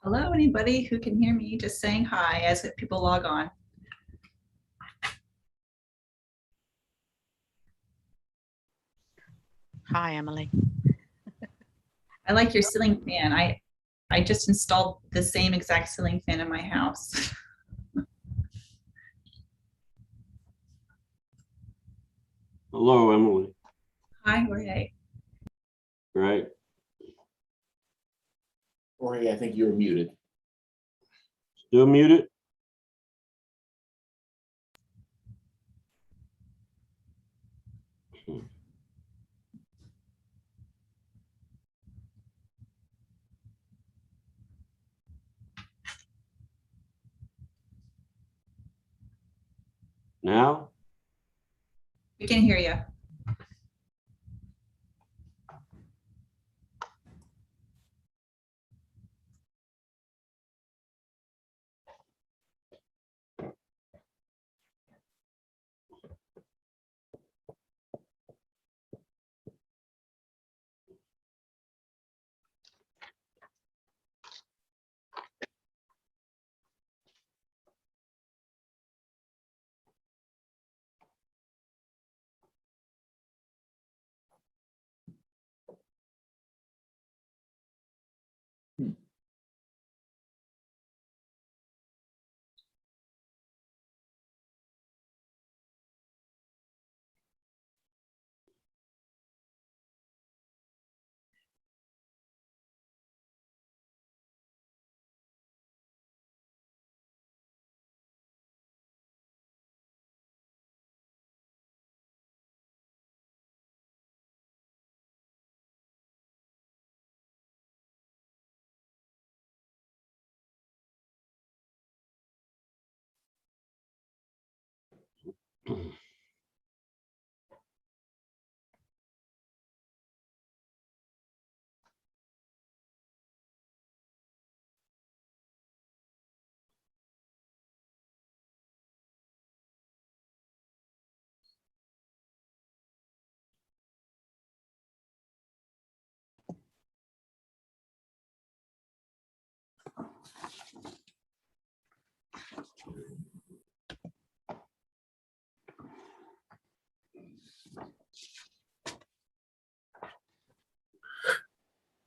Hello, anybody who can hear me, just saying hi as people log on. Hi, Emily. I like your ceiling fan. I just installed the same exact ceiling fan in my house. Hello, Emily. Hi, Jorge. Right. Jorge, I think you're muted. Still muted? Now? We can hear you.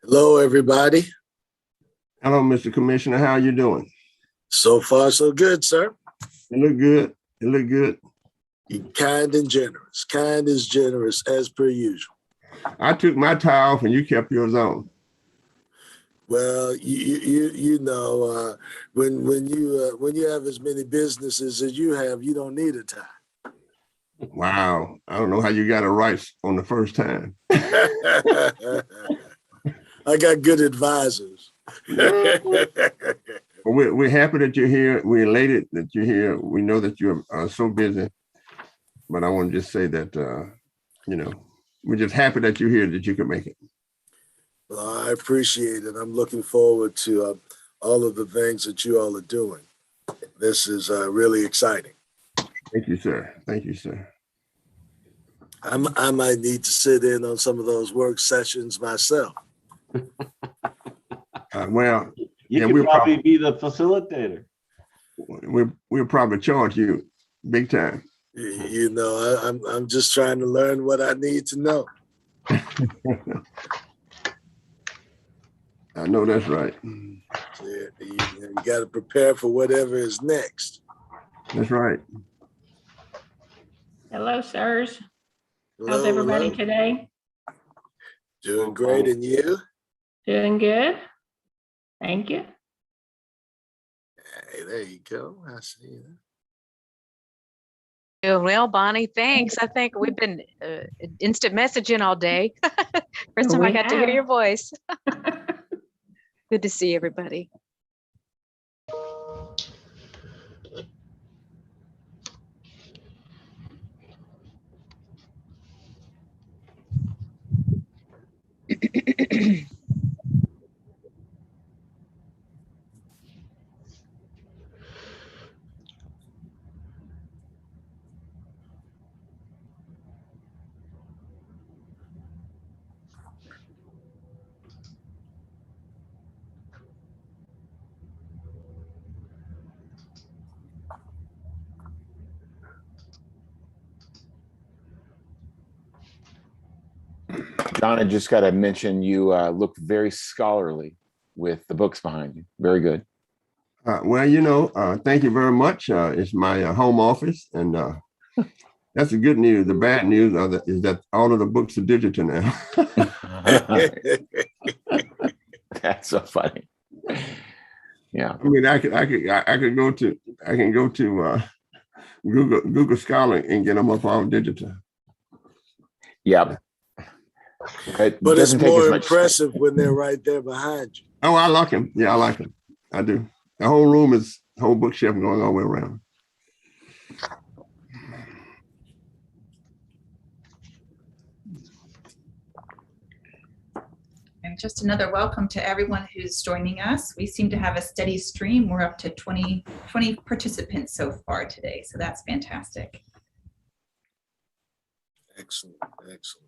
Hello, everybody. Hello, Mr. Commissioner. How are you doing? So far, so good, sir. You look good. You look good. You're kind and generous. Kind is generous, as per usual. I took my tie off and you kept yours on. Well, you know, when you have as many businesses as you have, you don't need a tie. Wow. I don't know how you got it right on the first time. I got good advisors. We're happy that you're here. We're elated that you're here. We know that you're so busy, but I want to just say that, you know, we're just happy that you're here, that you can make it. Well, I appreciate it. I'm looking forward to all of the things that you all are doing. This is really exciting. Thank you, sir. Thank you, sir. I might need to sit in on some of those work sessions myself. Well, You yeah, could probably be the facilitator. we'll probably charge you big time. You know, I'm just trying to learn what I need to know. I know that's right. Yeah, you got to prepare for whatever is next. That's right. Hello, sirs. Hello, How's everybody hello. today? Doing great, and you? Doing good. Thank you. Hey, there you go. I see you. Doing well, Bonnie. Thanks. I think we've been instant messaging all day. First time I got to hear your voice. Good to see everybody. John, I just got to mention you look very scholarly with the books behind you. Very good. Well, thank you very much. It's my home office, and that's the good news. The bad news is that all of the books are digital now. That's so funny. Yeah. I mean, I can go to Google Scholar and get them up all digital. Yeah. But it's more impressive when they're right there behind you. Oh, I like them. Yeah, I like them. I do. The whole room is whole bookshelf going all the way around. And just another welcome to everyone who's joining us. We seem to have a steady stream. We're up to 20 participants so far today, so that's fantastic. Excellent, excellent.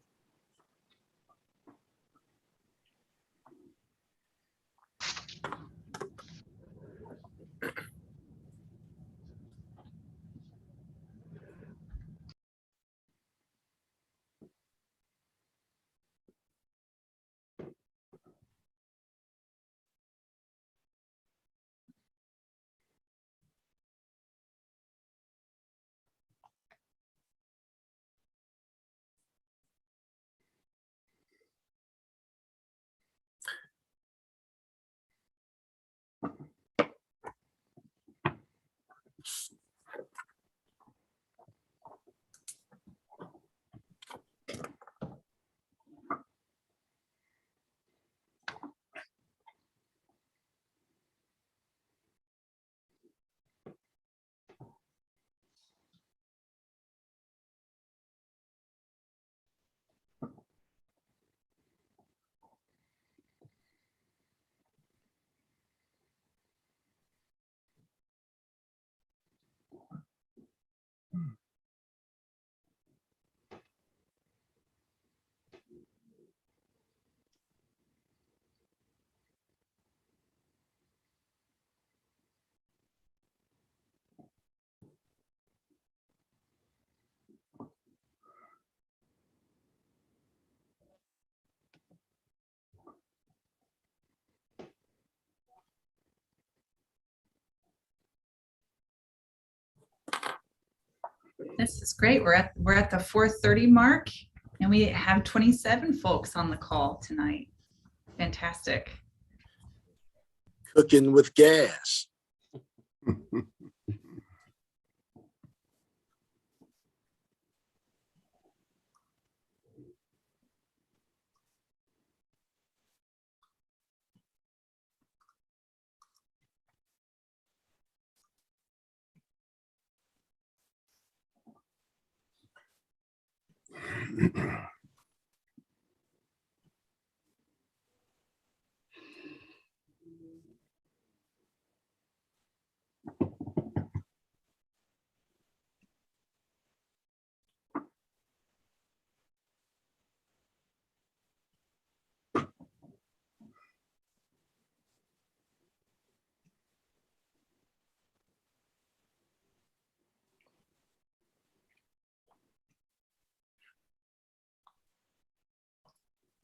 This is great. We're at the 4:30 mark, and we have 27 folks on the call tonight. Fantastic. Cooking with gas.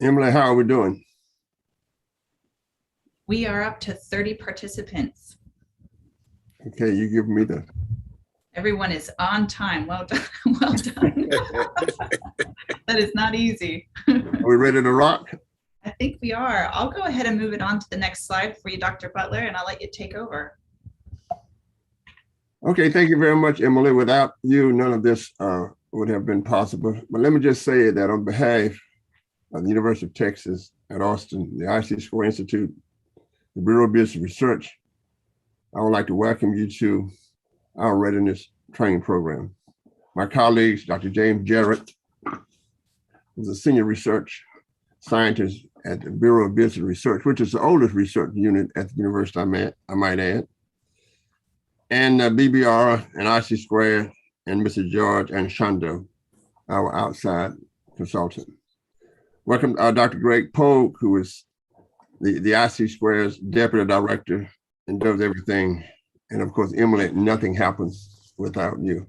Emily, how are we doing? We are up to 30 participants. Okay, you give me the. Everyone is on time. Well done. Well done. That is not easy. Are we ready to rock? I think we are. I'll go ahead and move it on to the next slide for you, Dr. Butler, and I'll let you take over. Okay, thank you very much, Emily. Without you, none of this would have been possible. But let me just say that on behalf of the University of Texas at Austin, the IC Square Institute, the Bureau of Business Research, I would like to welcome you to our readiness training program. My colleagues, Dr. James Jarrett, who's a senior research scientist at the Bureau of Business Research, which is the oldest research unit at the university, I might add, and BBR and IC Square and Mr. George and Shondo, our outside consultant. Welcome Dr. Greg Pogue, who is the IC Square's deputy director and does everything. And of course, Emily, nothing happens without you.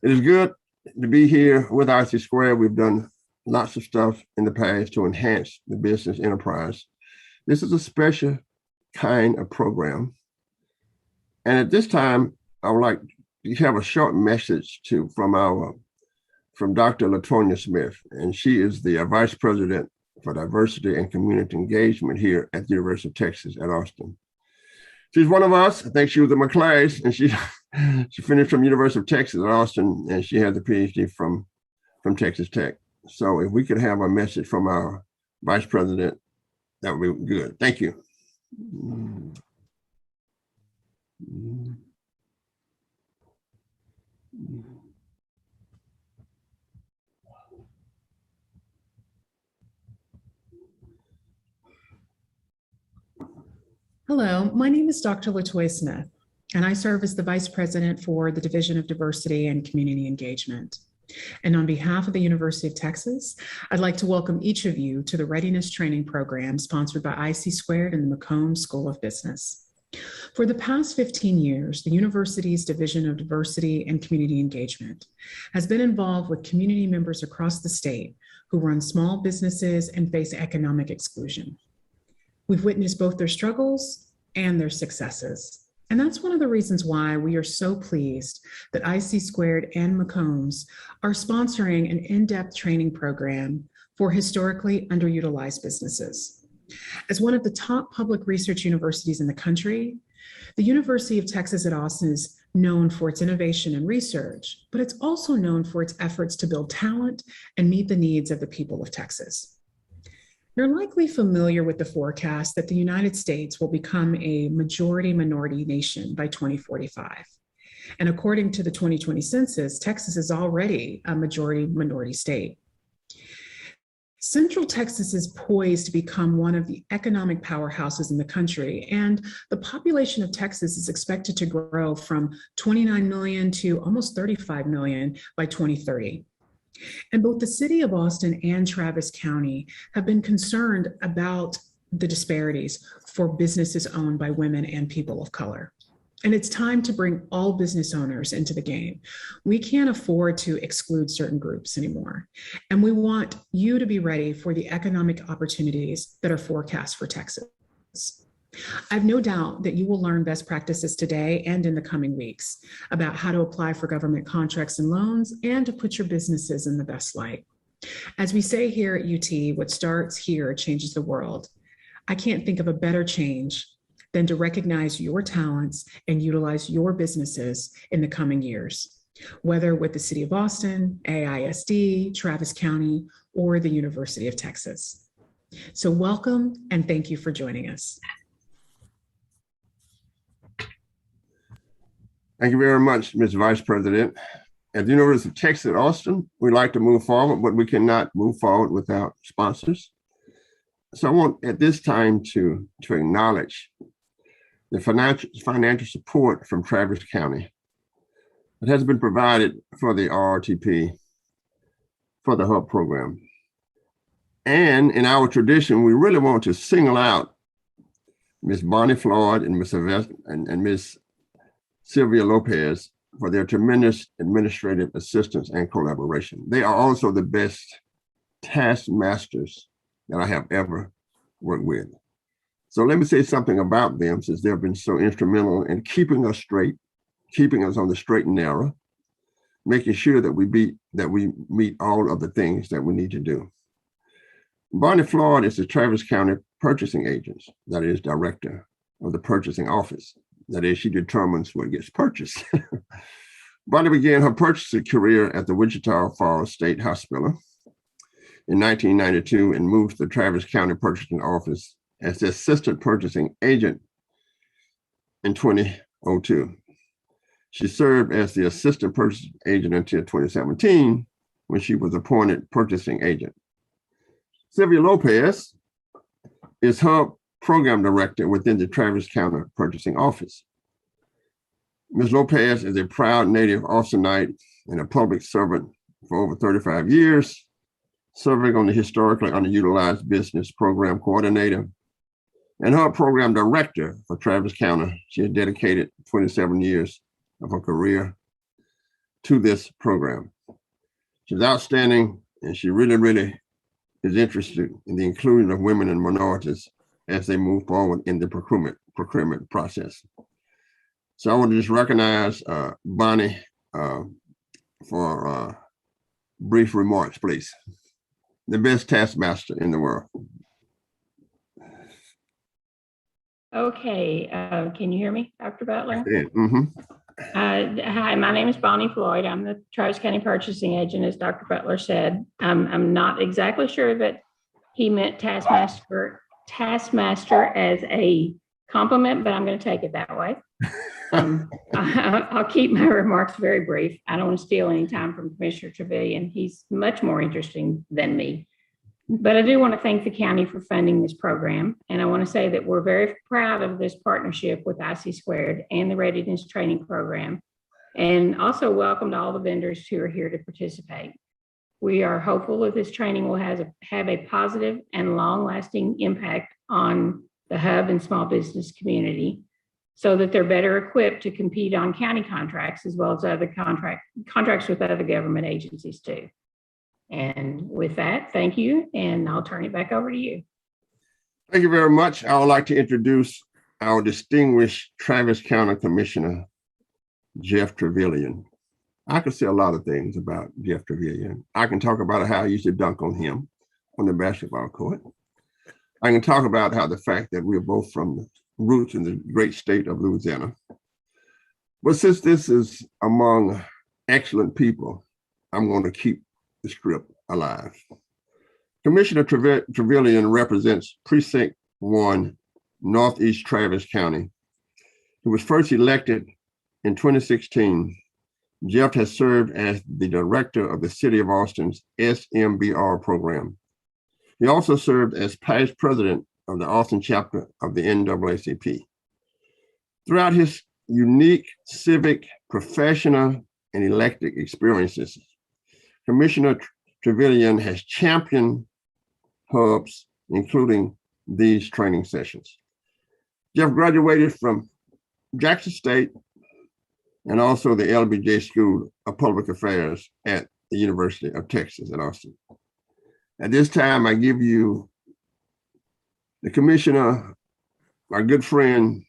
It is good to be here with IC Square. We've done lots of stuff in the past to enhance the business enterprise. This is a special kind of program. And at this time, I would like to have a short message from Dr. LaTonya Smith, and she is the Vice President for Diversity and Community Engagement here at the University of Texas at Austin. She's one of us. I think she was in my class, and she finished from University of Texas at Austin, and she has a PhD from Texas Tech. So if we could have a message from our Vice President, that would be good. Thank you. Hello, my name is Dr. LaToya Smith, and I serve as the Vice President for the Division of Diversity and Community Engagement. And on behalf of the University of Texas, I'd like to welcome each of you to the Readiness Training Program sponsored by IC² and the McCombs School of Business. For the past 15 years, the university's Division of Diversity and Community Engagement has been involved with community members across the state who run small businesses and face economic exclusion. We've witnessed both their struggles and their successes. And that's one of the reasons why we are so pleased that IC² and McCombs are sponsoring an in-depth training program for historically underutilized businesses. As one of the top public research universities in the country, the University of Texas at Austin is known for its innovation and research, but it's also known for its efforts to build talent and meet the needs of the people of Texas. You're likely familiar with the forecast that the United States will become a majority-minority nation by 2045. And according to the 2020 census, Texas is already a majority-minority state. Central Texas is poised to become one of the economic powerhouses in the country, and the population of Texas is expected to grow from 29 million to almost 35 million by 2030. And both the city of Austin and Travis County have been concerned about the disparities for businesses owned by women and people of color. And it's time to bring all business owners into the game. We can't afford to exclude certain groups anymore. And we want you to be ready for the economic opportunities that are forecast for Texas. I have no doubt that you will learn best practices today and in the coming weeks about how to apply for government contracts and loans and to put your businesses in the best light. As we say here at UT, what starts here changes the world. I can't think of a better change than to recognize your talents and utilize your businesses in the coming years, whether with the City of Austin, AISD, Travis County, or the University of Texas. So welcome and thank you for joining us. Thank you very much, Ms. Vice President. At the University of Texas at Austin, we like to move forward, but we cannot move forward without sponsors. So I want at this time to acknowledge the financial support from Travis County that has been provided for the RTP, for the HUB program. And in our tradition, we really want to single out Ms. Bonnie Floyd and Ms. Sylvia Lopez for their tremendous administrative assistance and collaboration. They are also the best taskmasters that I have ever worked with. So let me say something about them, since they've been so instrumental in keeping us straight, keeping us on the straight and narrow, making sure that we meet all of the things that we need to do. Bonnie Floyd is the Travis County purchasing agent, that is director of the purchasing office. That is, she determines what gets purchased. Bonnie began her purchasing career at the Wichita Falls State Hospital in 1992 and moved to the Travis County Purchasing Office as the assistant purchasing agent in 2002. She served as the assistant purchasing agent until 2017, when she was appointed purchasing agent. Sylvia Lopez is HUB program director within the Travis County Purchasing Office. Ms. Lopez is a proud native Austinite and a public servant for over 35 years, serving on the historically underutilized business program coordinator and HUB program director for Travis County. She has dedicated 27 years of her career to this program. She's outstanding and she really is interested in the inclusion of women and minorities as they move forward in the procurement process. So I want to just recognize Bonnie for brief remarks, please. The best taskmaster in the world. Okay, can you hear me, Dr. Butler? Yeah, mm-hmm. Hi, my name is Bonnie Floyd. I'm the Travis County Purchasing Agent, as Dr. Butler said. I'm not exactly sure that he meant taskmaster as a compliment, but I'm going to take it that way. I'll keep my remarks very brief. I don't want to steal any time from Commissioner Trevillian. He's much more interesting than me. But I do want to thank the county for funding this program. And I want to say that we're very proud of this partnership with IC² and the Readiness Training Program. And also welcome to all the vendors who are here to participate. We are hopeful that this training will have a positive and long-lasting impact on the hub and small business community, so that they're better equipped to compete on county contracts as well as other contracts with other government agencies too. And with that, thank you, and I'll turn it back over to you. Thank you very much. I would like to introduce our distinguished Travis County Commissioner, Jeff Trevillian. I could say a lot of things about Jeff Trevillian. I can talk about how I used to dunk on him on the basketball court. I can talk about how the fact that we're both from the roots in the great state of Louisiana. But since this is among excellent people, I'm going to keep the script alive. Commissioner Trevillian represents Precinct 1, Northeast Travis County. He was first elected in 2016. Jeff has served as the director of the City of Austin's SMBR program. He also served as past president of the Austin chapter of the NAACP. Throughout his unique civic, professional, and elected experiences, Commissioner Trevillian has championed hubs, including these training sessions. Jeff graduated from Jackson State and also the LBJ School of Public Affairs at the University of Texas at Austin. At this time, I give you the commissioner, my good friend,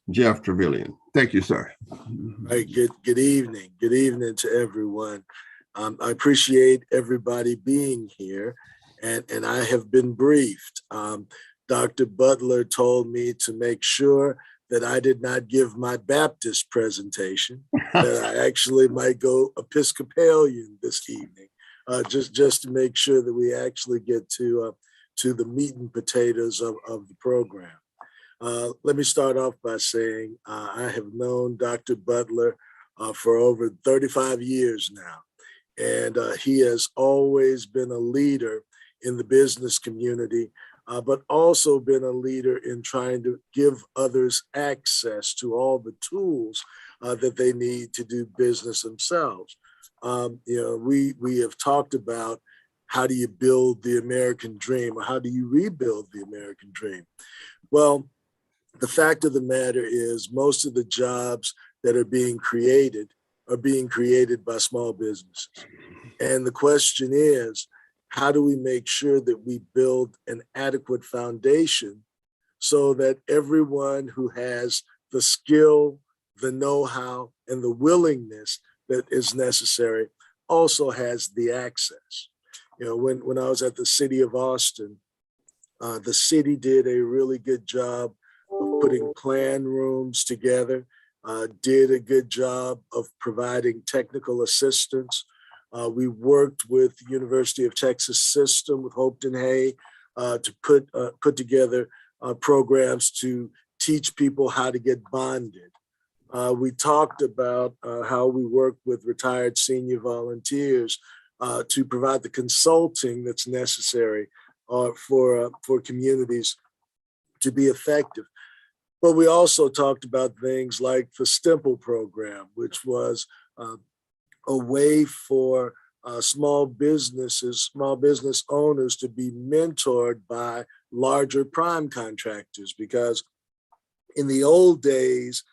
Jeff Trevillian. Thank you, sir. Hey, good evening. Good evening to everyone. I appreciate everybody being here, and I have been briefed. Dr. Butler told me to make sure that I did not give my Baptist presentation, that I actually might go Episcopalian this evening, just to make sure that we actually get to the meat and potatoes of the program. Let me start off by saying I have known Dr. Butler for over 35 years now, and he has always been a leader in the business community, but also been a leader in trying to give others access to all the tools that they need to do business themselves. We have talked about how do you build the American dream, or how do you rebuild the American dream? Well, the fact of the matter is most of the jobs that are being created by small businesses. And the question is, how do we make sure that we build an adequate foundation so that everyone who has the skill, the know-how, and the willingness that is necessary also has the access? When I was at the City of Austin, the city did a really good job of putting plan rooms together, did a good job of providing technical assistance. We worked with the University of Texas system, with Hopeton Hay, to put together programs to teach people how to get bonded. We talked about how we work with retired senior volunteers to provide the consulting that's necessary for communities to be effective. But we also talked about things like the Stimple program, which was a way for small business owners to be mentored by larger prime contractors, because in the old days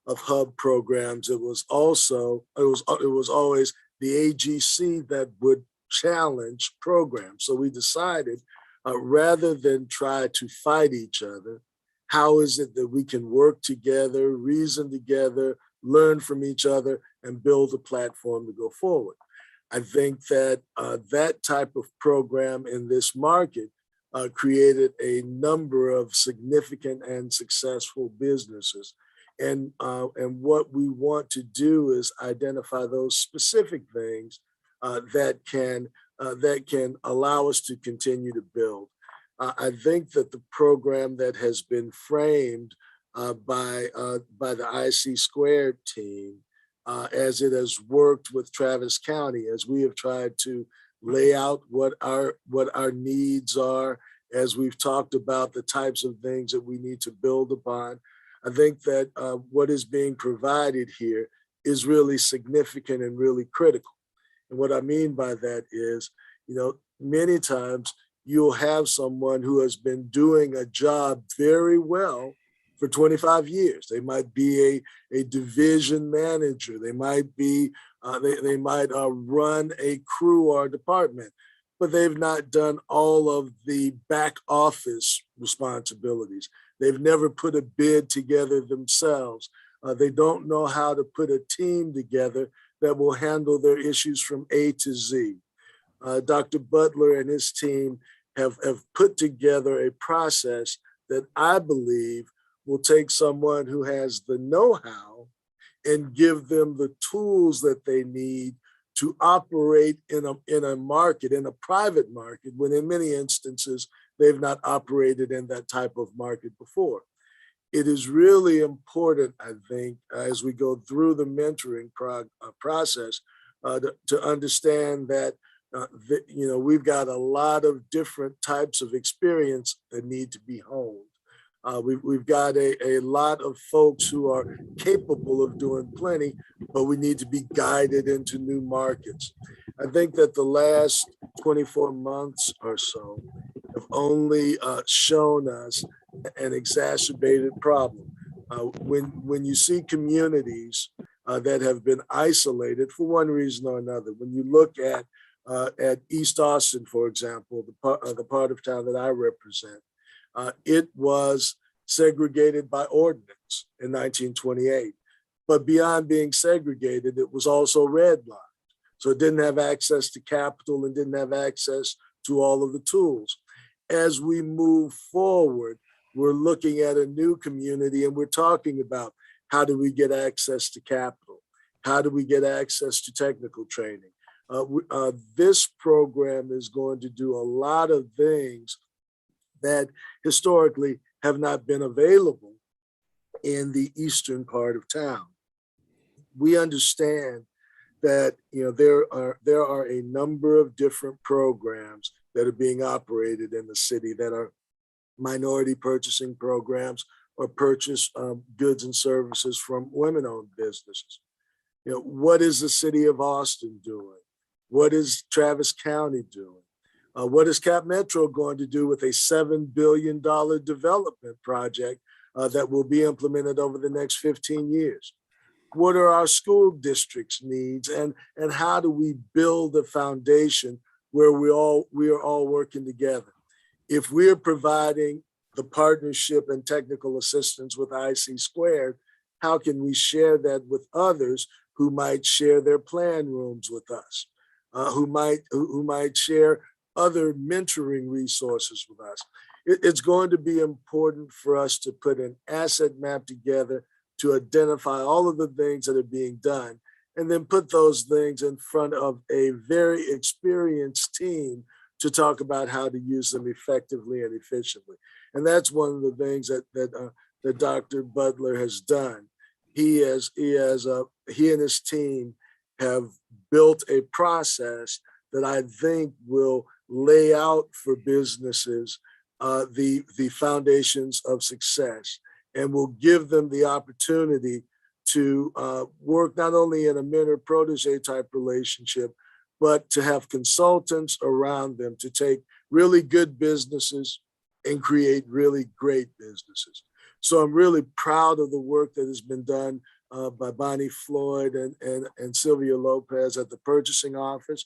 of hub programs, it was always the AGC that would challenge programs. So we decided rather than try to fight each other, how is it that we can work together, reason together, learn from each other, and build a platform to go forward? I think that that type of program in this market created a number of significant and successful businesses. And what we want to do is identify those specific things that can allow us to continue to build. I think that the program that has been framed by the IC Squared team, as it has worked with Travis County, as we have tried to lay out what our needs are, as we've talked about the types of things that we need to build upon. I think that what is being provided here is really significant and really critical. And what I mean by that is, many times you'll have someone who has been doing a job very well for 25 years. They might be a division manager. They might be, they might run a crew or a department, but they've not done all of the back office responsibilities. They've never put a bid together themselves. They don't know how to put a team together that will handle their issues from A to Z. Dr. Butler and his team have put together a process that I believe will take someone who has the know-how and give them the tools that they need to operate in a market, in a private market, when in many instances, they've not operated in that type of market before. It is really important, I think, as we go through the mentoring process, to understand that we've got a lot of different types of experience that need to be honed. We've got a lot of folks who are capable of doing plenty, but we need to be guided into new markets. I think that the last 24 months or so have only shown us an exacerbated problem. When you see communities that have been isolated for one reason or another, when you look at East Austin, for example, the part of town that I represent, it was segregated by ordinance in 1928. But beyond being segregated, it was also redlined. So it didn't have access to capital and didn't have access to all of the tools. As we move forward, we're looking at a new community and we're talking about how do we get access to capital? How do we get access to technical training? This program is going to do a lot of things that historically have not been available in the eastern part of town. We understand that there are a number of different programs that are being operated in the city that are minority purchasing programs or purchase goods and services from women-owned businesses. What is the city of Austin doing? What is Travis County doing? What is Cap Metro going to do with a $7 billion development project that will be implemented over the next 15 years? What are our school districts' needs, and how do we build a foundation where we are all working together? If we're providing the partnership and technical assistance with IC Squared, how can we share that with others who might share their plan rooms with us, who might share other mentoring resources with us? It's going to be important for us to put an asset map together to identify all of the things that are being done, and then put those things in front of a very experienced team to talk about how to use them effectively and efficiently. And that's one of the things that Dr. Butler has done. He and his team have built a process that I think will lay out for businesses the foundations of success, and will give them the opportunity to work not only in a mentor-protege type relationship, but to have consultants around them to take really good businesses and create really great businesses. So I'm really proud of the work that has been done by Bonnie Floyd and Sylvia Lopez at the purchasing office.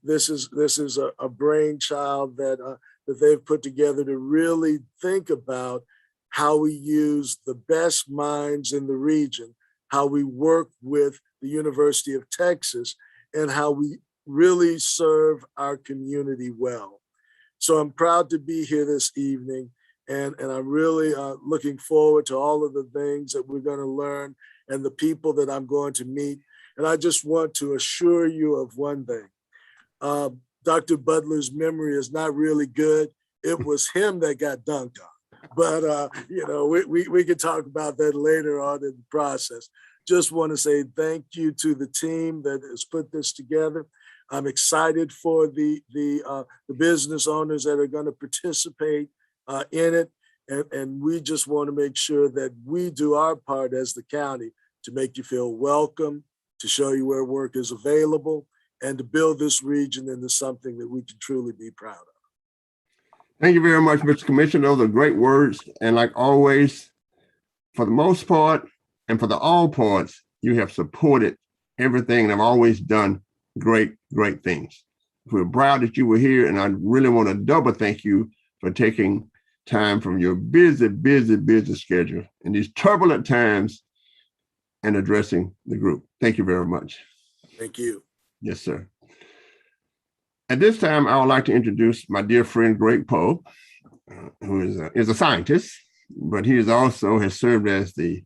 This is a brainchild that they've put together to really think about how we use the best minds in the region, how we work with the University of Texas, and how we really serve our community well. So I'm proud to be here this evening, and I'm really looking forward to all of the things that we're going to learn and the people that I'm going to meet. And I just want to assure you of one thing. Dr. Butler's memory is not really good. It was him that got dunked on. But, we can talk about that later on in the process. Just want to say thank you to the team that has put this together. I'm excited for the business owners that are going to participate in it. And we just want to make sure that we do our part as the county to make you feel welcome, to show you where work is available, and to build this region into something that we can truly be proud of. Thank you very much, Mr. Commissioner. Those are great words. And like always, for the most part, and for the all parts, you have supported everything and have always done great things. We're proud that you were here, and I really want to double thank you for taking time from your busy schedule in these turbulent times and addressing the group. Thank you very much. Thank you. Yes, sir. At this time, I would like to introduce my dear friend, Greg Pogue, who is a scientist, but he is also has served as the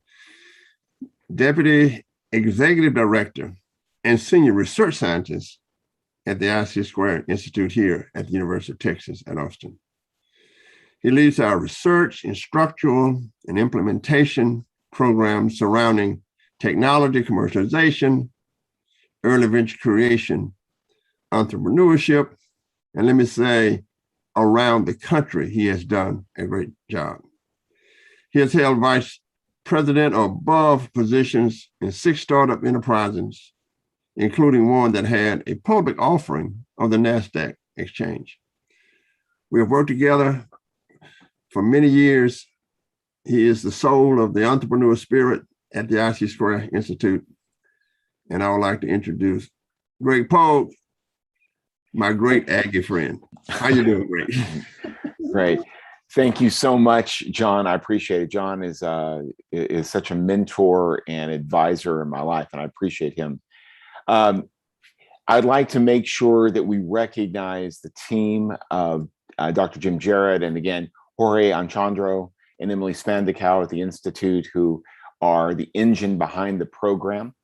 Deputy Executive Director and Senior Research Scientist at the IC² Institute here at the University of Texas at Austin. He leads our research, instructional, and implementation programs surrounding technology commercialization, early venture creation, entrepreneurship, and let me say, around the country, he has done a great job. He has held vice president or above positions in 6 startup enterprises, including one that had a public offering on the NASDAQ exchange. We have worked together for many years. He is the soul of the entrepreneur spirit at the IC² Institute. And I would like to introduce Greg Pogue, my great Aggie friend. How you doing, Greg? Great. Thank you so much, John. I appreciate it. John is such a mentor and advisor in my life, and I appreciate him. I'd like to make sure that we recognize the team of Dr. Jim Jarrett, and again, Jorge Anchandro and Emily Spandakow at the Institute, who are the engine behind the program.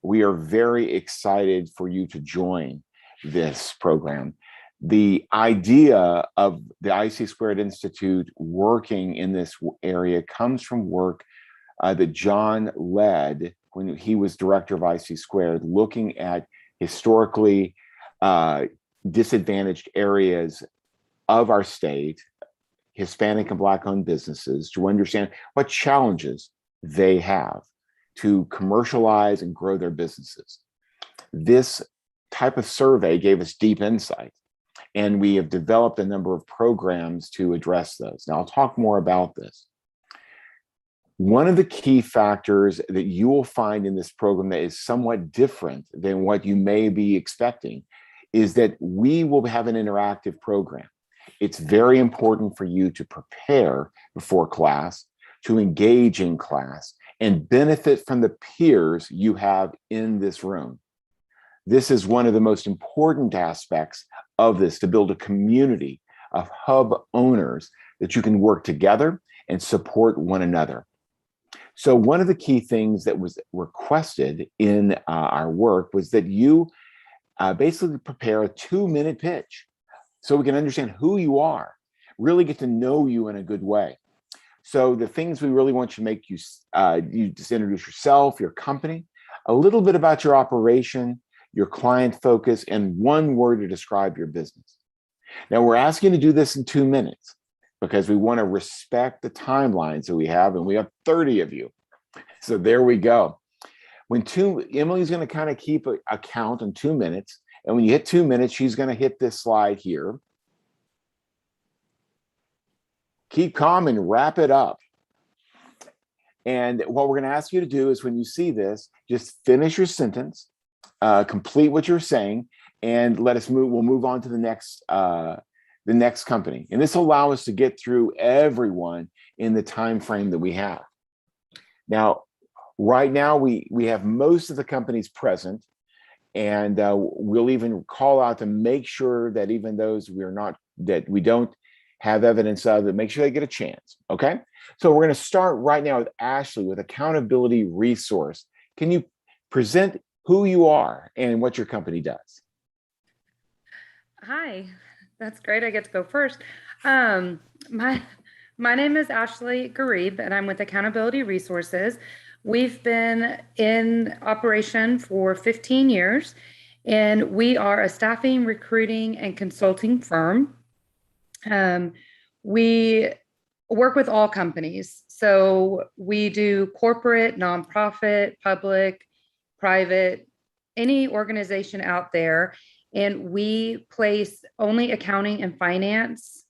We are very excited for you to join this program. The idea of the IC² Institute working in this area comes from work that John led when he was director of IC², looking at historically disadvantaged areas of our state, Hispanic and Black-owned businesses, to understand what challenges they have to commercialize and grow their businesses. This type of survey gave us deep insight, and we have developed a number of programs to address those. Now, I'll talk more about this. One of the key factors that you will find in this program that is somewhat different than what you may be expecting is that we will have an interactive program. It's very important for you to prepare before class, to engage in class, and benefit from the peers you have in this room. This is one of the most important aspects of this, to build a community of hub owners that you can work together and support one another. So one of the key things that was requested in our work was that you basically prepare a 2-minute pitch so we can understand who you are, really get to know you in a good way. So the things we really want you to make you just introduce yourself, your company, a little bit about your operation, your client focus, and 1 word to describe your business. Now, we're asking you to do this in 2 minutes because we want to respect the timelines that we have, and we have 30 of you. So there we go. Emily's going to kind of keep a count in 2 minutes, and when you hit 2 minutes, she's going to hit this slide here. Keep calm and wrap it up. And what we're going to ask you to do is when you see this, just finish your sentence, complete what you're saying, and let us move. We'll move on to the next company. And this will allow us to get through everyone in the time frame that we have. Now, right now, we have most of the companies present, and we'll even call out to make sure that even those that we don't have evidence of, that make sure they get a chance, okay? So we're gonna start right now with Ashley with Accountability Resource. Can you present who you are and what your company does? Hi, that's great. I get to go first. My name is Ashley Garib, and I'm with Accountability Resources. We've been in operation for 15 years, and we are a staffing, recruiting, and consulting firm. We work with all companies. So we do corporate, nonprofit, public, private, any organization out there. And we place only accounting and finance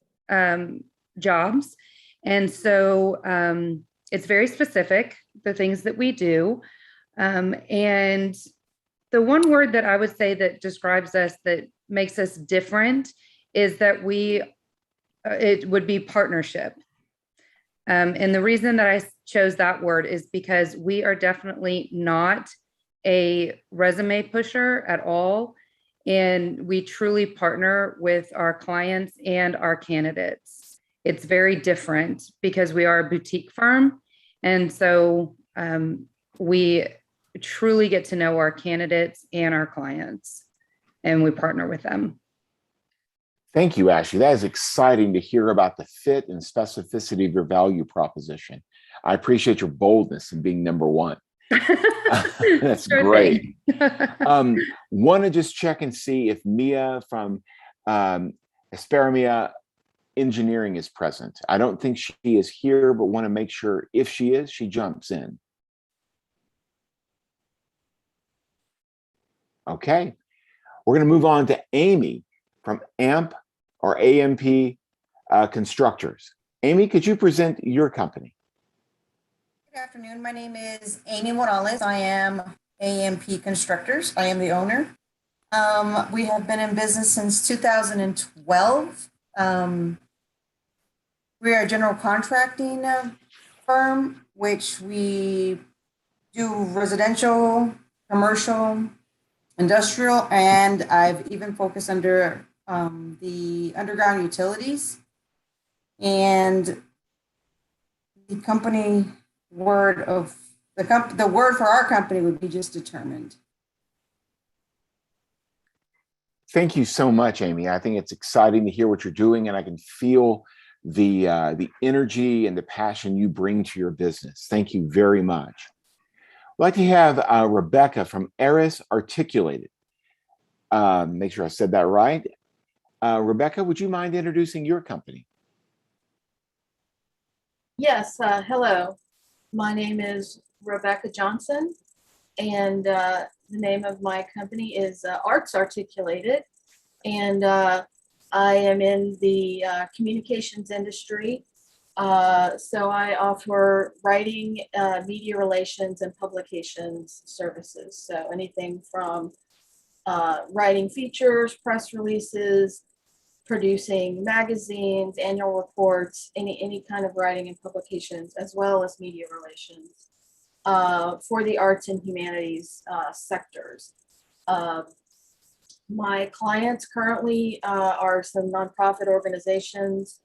jobs. And so it's very specific, the things that we do. And the one word that I would say that describes us, that makes us different, is that it would be partnership. And the reason that I chose that word is because we are definitely not a resume pusher at all. And we truly partner with our clients and our candidates. It's very different because we are a boutique firm. And so we truly get to know our candidates and our clients, and we partner with them. Thank you, Ashley. That is exciting to hear about the fit and specificity of your value proposition. I appreciate your boldness in being number one. That's Sure great. Want to just check and see if Mia from Esperimia Engineering is present. I don't think she is here, but want to make sure if she is, she jumps in. Okay. We're going to move on to Amy from AMP or AMP Constructors. Amy, could you present your company? Good afternoon. My name is Amy Morales. I am AMP Constructors. I am the owner. We have been in business since 2012. We are a general contracting firm, which we do residential, commercial, industrial, and I've even focused under the underground utilities. And the company word of the word for our company would be just determined. Thank you so much, Amy. I think it's exciting to hear what you're doing, and I can feel the energy and the passion you bring to your business. Thank you very much. I'd like to have Rebecca from Eris Articulated. Make sure I said that right. Rebecca, would you mind introducing your company? Yes, hello. My name is Rebecca Johnson, and the name of my company is Arts Articulated, and I am in the communications industry. So I offer writing, media relations, and publications services. So anything from writing features, press releases, producing magazines, annual reports, any kind of writing and publications, as well as media relations for the arts and humanities sectors. My clients currently are some nonprofit organizations,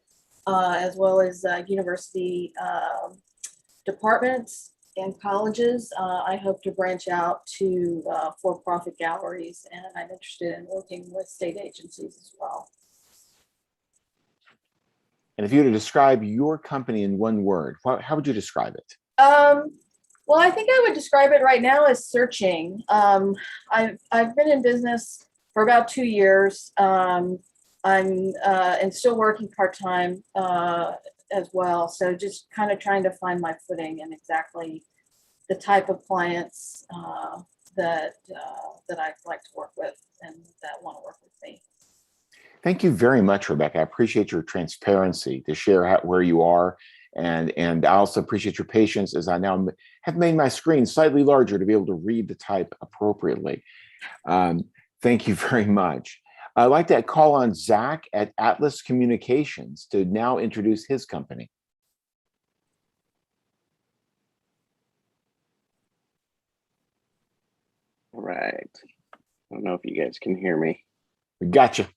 as well as university departments and colleges. I hope to branch out to for-profit galleries, and I'm interested in working with state agencies as well. And if you were to describe your company in one word, how would you describe it? Well, I think I would describe it right now as searching. I've been in business for about 2 years. I'm and still working part-time as well. So just kind of trying to find my footing and exactly the type of clients that I'd like to work with and that want to work with me. Thank you very much, Rebecca. I appreciate your transparency to share where you are And I also appreciate your patience as I now have made my screen slightly larger to be able to read the type appropriately. Thank you very much. I'd like to call on Zach at Atlas Communications to now introduce his company. All right. I don't know if you guys can hear me. We got you.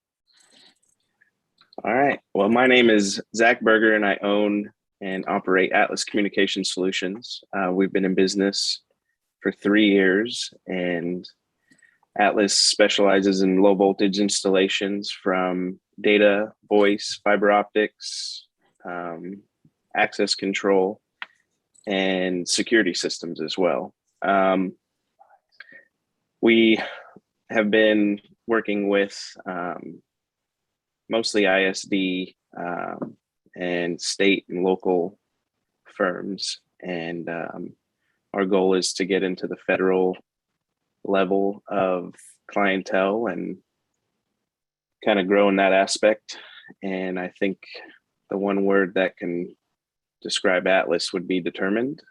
All right. Well, my name is Zach Berger, and I own and operate Atlas Communication Solutions. We've been in business for 3 years, and Atlas specializes in low voltage installations from data, voice, fiber optics, access control, and security systems as well. We have been working with mostly ISD and state and local firms. And our goal is to get into the federal level of clientele and kind of grow in that aspect. And I think the one word that can describe Atlas would be determined.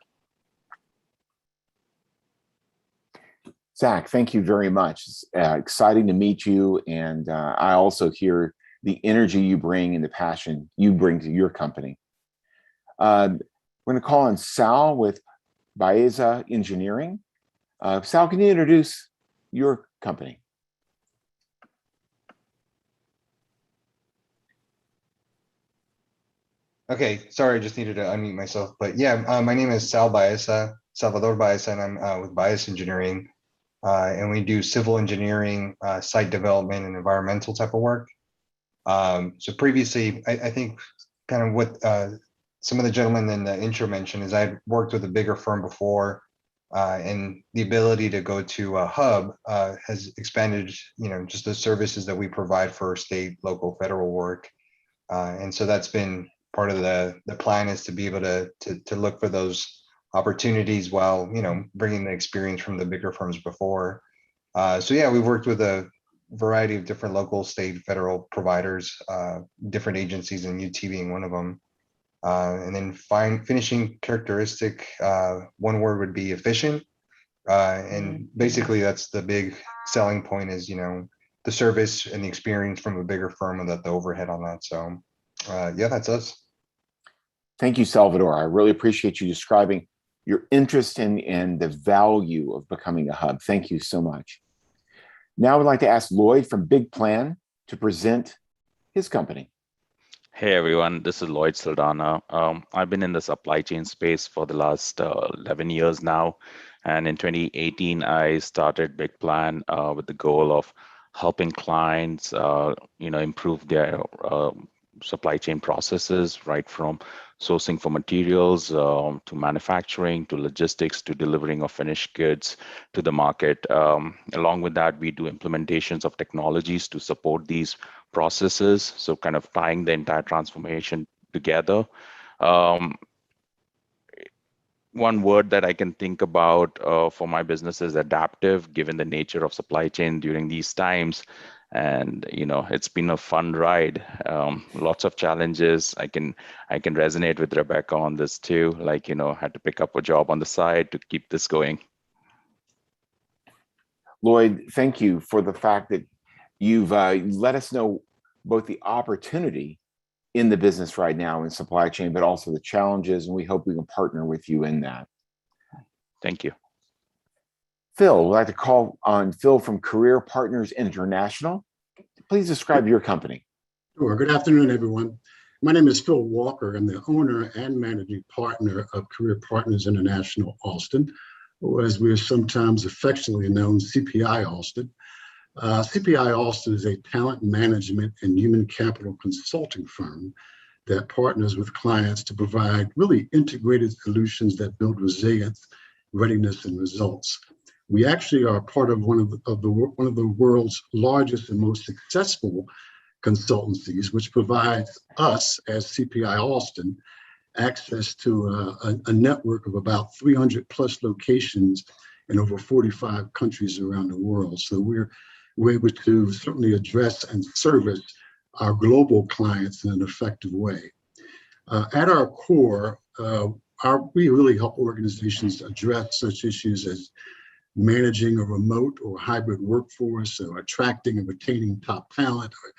Zach, thank you very much. It's exciting to meet you. And I also hear the energy you bring and the passion you bring to your company. We're going to call on Sal with Baeza Engineering. Sal, can you introduce your company? Okay, sorry, I just needed to unmute myself. But yeah, my name is Salvador Baeza, and I'm with Baeza Engineering. And we do civil engineering, site development, and environmental type of work. So previously, I think kind of what some of the gentlemen in the intro mentioned is I'd worked with a bigger firm before, and the ability to go to a hub has expanded, just the services that we provide for state, local, federal work. And so that's been part of the plan, is to be able to look for those opportunities while, bringing the experience from the bigger firms before. So yeah, we've worked with a variety of different local, state, federal providers, different agencies, and UT being one of them. And then finishing characteristic, one word would be efficient. And basically that's the big selling point, is, the service and the experience from a bigger firm without the overhead on that. So yeah, that's us. Thank you, Salvador. I really appreciate you describing your interest in and the value of becoming a hub. Thank you so much. Now I would like to ask Lloyd from Big Plan to present his company. Hey everyone, this is Lloyd Saldana. I've been in the supply chain space for the last 11 years now. And in 2018, I started Big Plan with the goal of helping clients, improve their supply chain processes, right from sourcing for materials to manufacturing to logistics to delivering of finished goods to the market. Along with that, we do implementations of technologies to support these processes. So kind of tying the entire transformation together. One word that I can think about for my business is adaptive, given the nature of supply chain during these times. And it's been a fun ride. Lots of challenges. I can resonate with Rebecca on this too. Had to pick up a job on the side to keep this going. Lloyd, thank you for the fact that you've let us know both the opportunity in the business right now in supply chain, but also the challenges, and we hope we can partner with you in that. Thank you. Phil, we'd like to call on Phil from Career Partners International. Please describe your company. Sure. Good afternoon, everyone. My name is Phil Walker. I'm the owner and managing partner of Career Partners International Austin, or as we are sometimes affectionately known, CPI Austin. CPI Austin is a talent management and human capital consulting firm that partners with clients to provide really integrated solutions that build resilience, readiness, and results. We actually are part of one of the world's largest and most successful consultancies, which provides us as CPI Austin access to a network of about 300 plus locations in over 45 countries around the world. So we're able to certainly address and service our global clients in an effective way. At our core, we really help organizations address such issues as managing a remote or hybrid workforce, or attracting and retaining top talent, or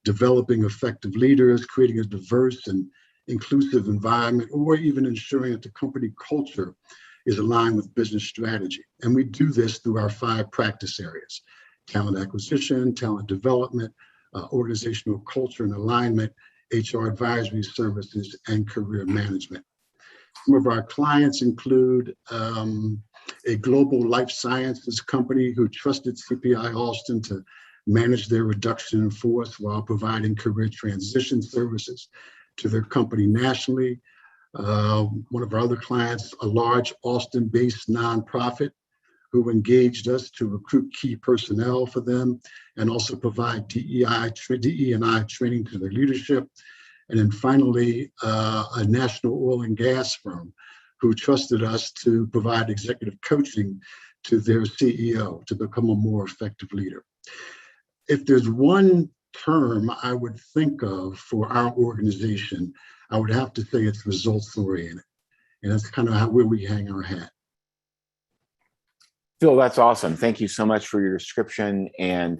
developing effective leaders, creating a diverse and inclusive environment, or even ensuring that the company culture is aligned with business strategy. And we do this through our 5 practice areas: talent acquisition, talent development, organizational culture and alignment, HR advisory services, and career management. Some of our clients include a global life sciences company who trusted CPI Alston to manage their reduction in force while providing career transition services to their company nationally. One of our other clients, a large Austin-based nonprofit who engaged us to recruit key personnel for them and also provide DE&I training to their leadership. And then finally, a national oil and gas firm who trusted us to provide executive coaching to their CEO to become a more effective leader. If there's one term I would think of for our organization, I would have to say it's results oriented. And that's kind of where we hang our hat. Phil, that's awesome. Thank you so much for your description. And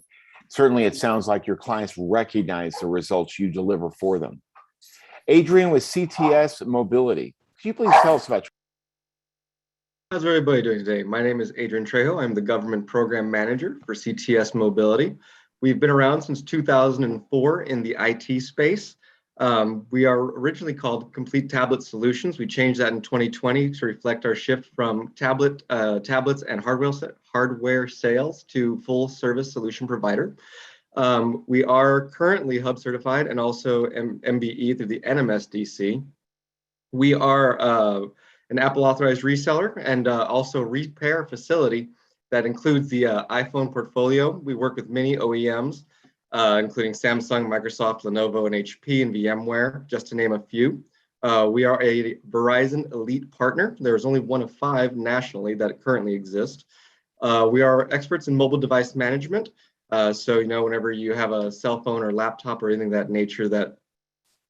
certainly it sounds like your clients recognize the results you deliver for them. Adrian with CTS Mobility, can you please tell us about How's everybody doing today? My name is Adrian Trejo. I'm the Government Program Manager for CTS Mobility. We've been around since 2004 in the IT space. We are originally called Complete Tablet Solutions. We changed that in 2020 to reflect our shift from tablets and hardware sales to full service solution provider. We are currently Hub certified and also MBE through the NMSDC. We are an Apple authorized reseller and also repair facility that includes the iPhone portfolio. We work with many OEMs, including Samsung, Microsoft, Lenovo, and HP, and VMware, just to name a few. We are a Verizon Elite partner. There's only one of 5 nationally that currently exist. We are experts in mobile device management. So, whenever you have a cell phone or laptop or anything of that nature that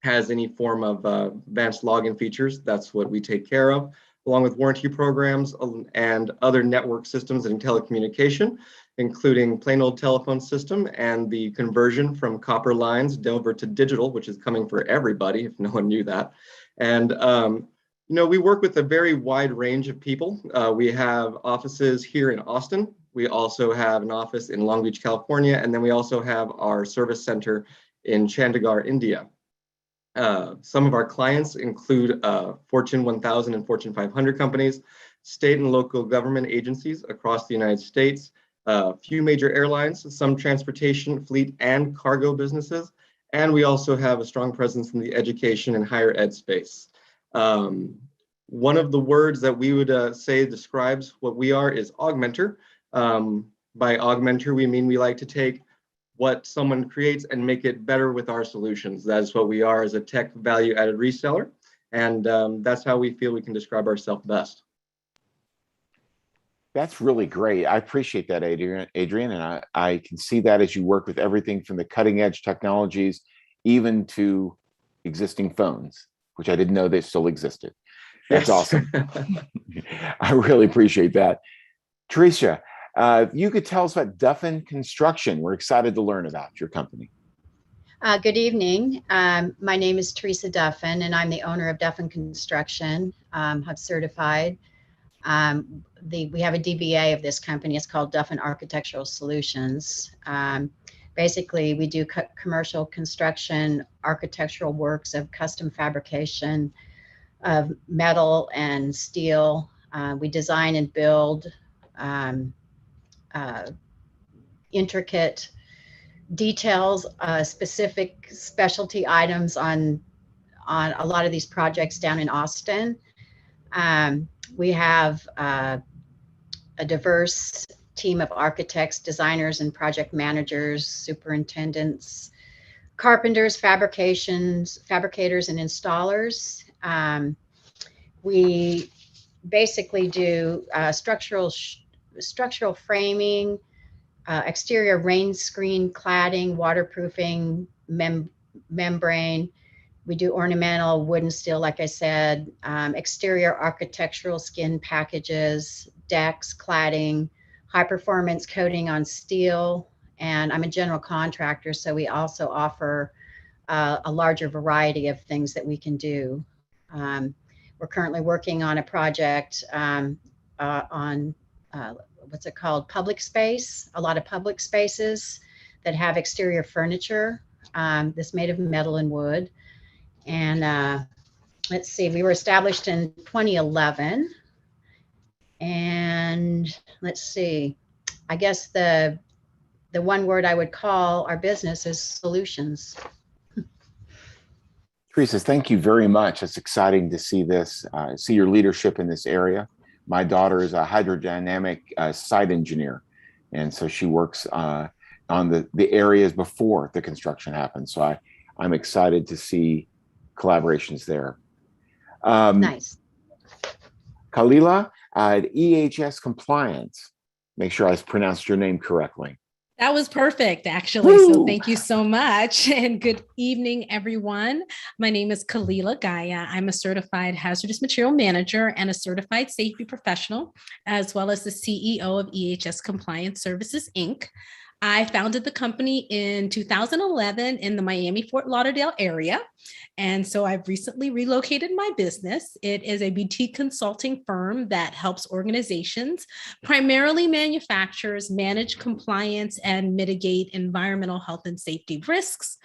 has any form of advanced login features, that's what we take care of, along with warranty programs and other network systems and telecommunication, including plain old telephone system and the conversion from copper lines over to digital, which is coming for everybody, if no one knew that. And, we work with a very wide range of people. We have offices here in Austin. We also have an office in Long Beach, California, and then we also have our service center in Chandigarh, India. Some of our clients include Fortune 1000 and Fortune 500 companies, state and local government agencies across the United States, a few major airlines, some transportation, fleet, and cargo businesses, and we also have a strong presence in the education and higher ed space. One of the words that we would say describes what we are is augmenter. By augmenter, we mean we like to take what someone creates and make it better with our solutions. That is what we are as a tech value added reseller. And that's how we feel we can describe ourselves best. That's really great. I appreciate that, Adrian. And I can see that as you work with everything from the cutting edge technologies, even to existing phones, which I didn't know they still existed. That's awesome. I really appreciate that. Teresa, you could tell us about Duffin Construction. We're excited to learn about your company. Good evening. My name is Teresa Duffin, and I'm the owner of Duffin Construction, Hub certified. We have a DBA of this company. It's called Duffin Architectural Solutions. Basically, we do commercial construction, architectural works of custom fabrication of metal and steel. We design and build intricate details, specific specialty items on a lot of these projects down in Austin. We have a diverse team of architects, designers, and project managers, superintendents, carpenters, fabricators, and installers. We basically do structural framing, exterior rain screen cladding, waterproofing, membrane, We do ornamental wood and steel, like I said, exterior architectural skin packages, decks, cladding, high performance coating on steel. And I'm a general contractor, so we also offer a larger variety of things that we can do. We're currently working on a project on what's it called? Public space, a lot of public spaces that have exterior furniture that's made of metal and wood. And let's see, we were established in 2011. And let's see, I guess the one word I would call our business is solutions. Teresa, thank you very much. It's exciting to see this, see your leadership in this area. My daughter is a hydrodynamic site engineer, and so she works on the areas before the construction happens. So I'm excited to see collaborations there. Nice. Kalila at EHS Compliance. Make sure I pronounced your name correctly. That was perfect, actually. Woo! So thank you so much. And good evening, everyone. My name is Kalila Gaya. I'm a certified hazardous material manager and a certified safety professional, as well as the CEO of EHS Compliance Services, Inc. I founded the company in 2011 in the Miami-Fort Lauderdale area. And so I've recently relocated my business. It is a boutique consulting firm that helps organizations, primarily manufacturers, manage compliance and mitigate environmental health and safety risks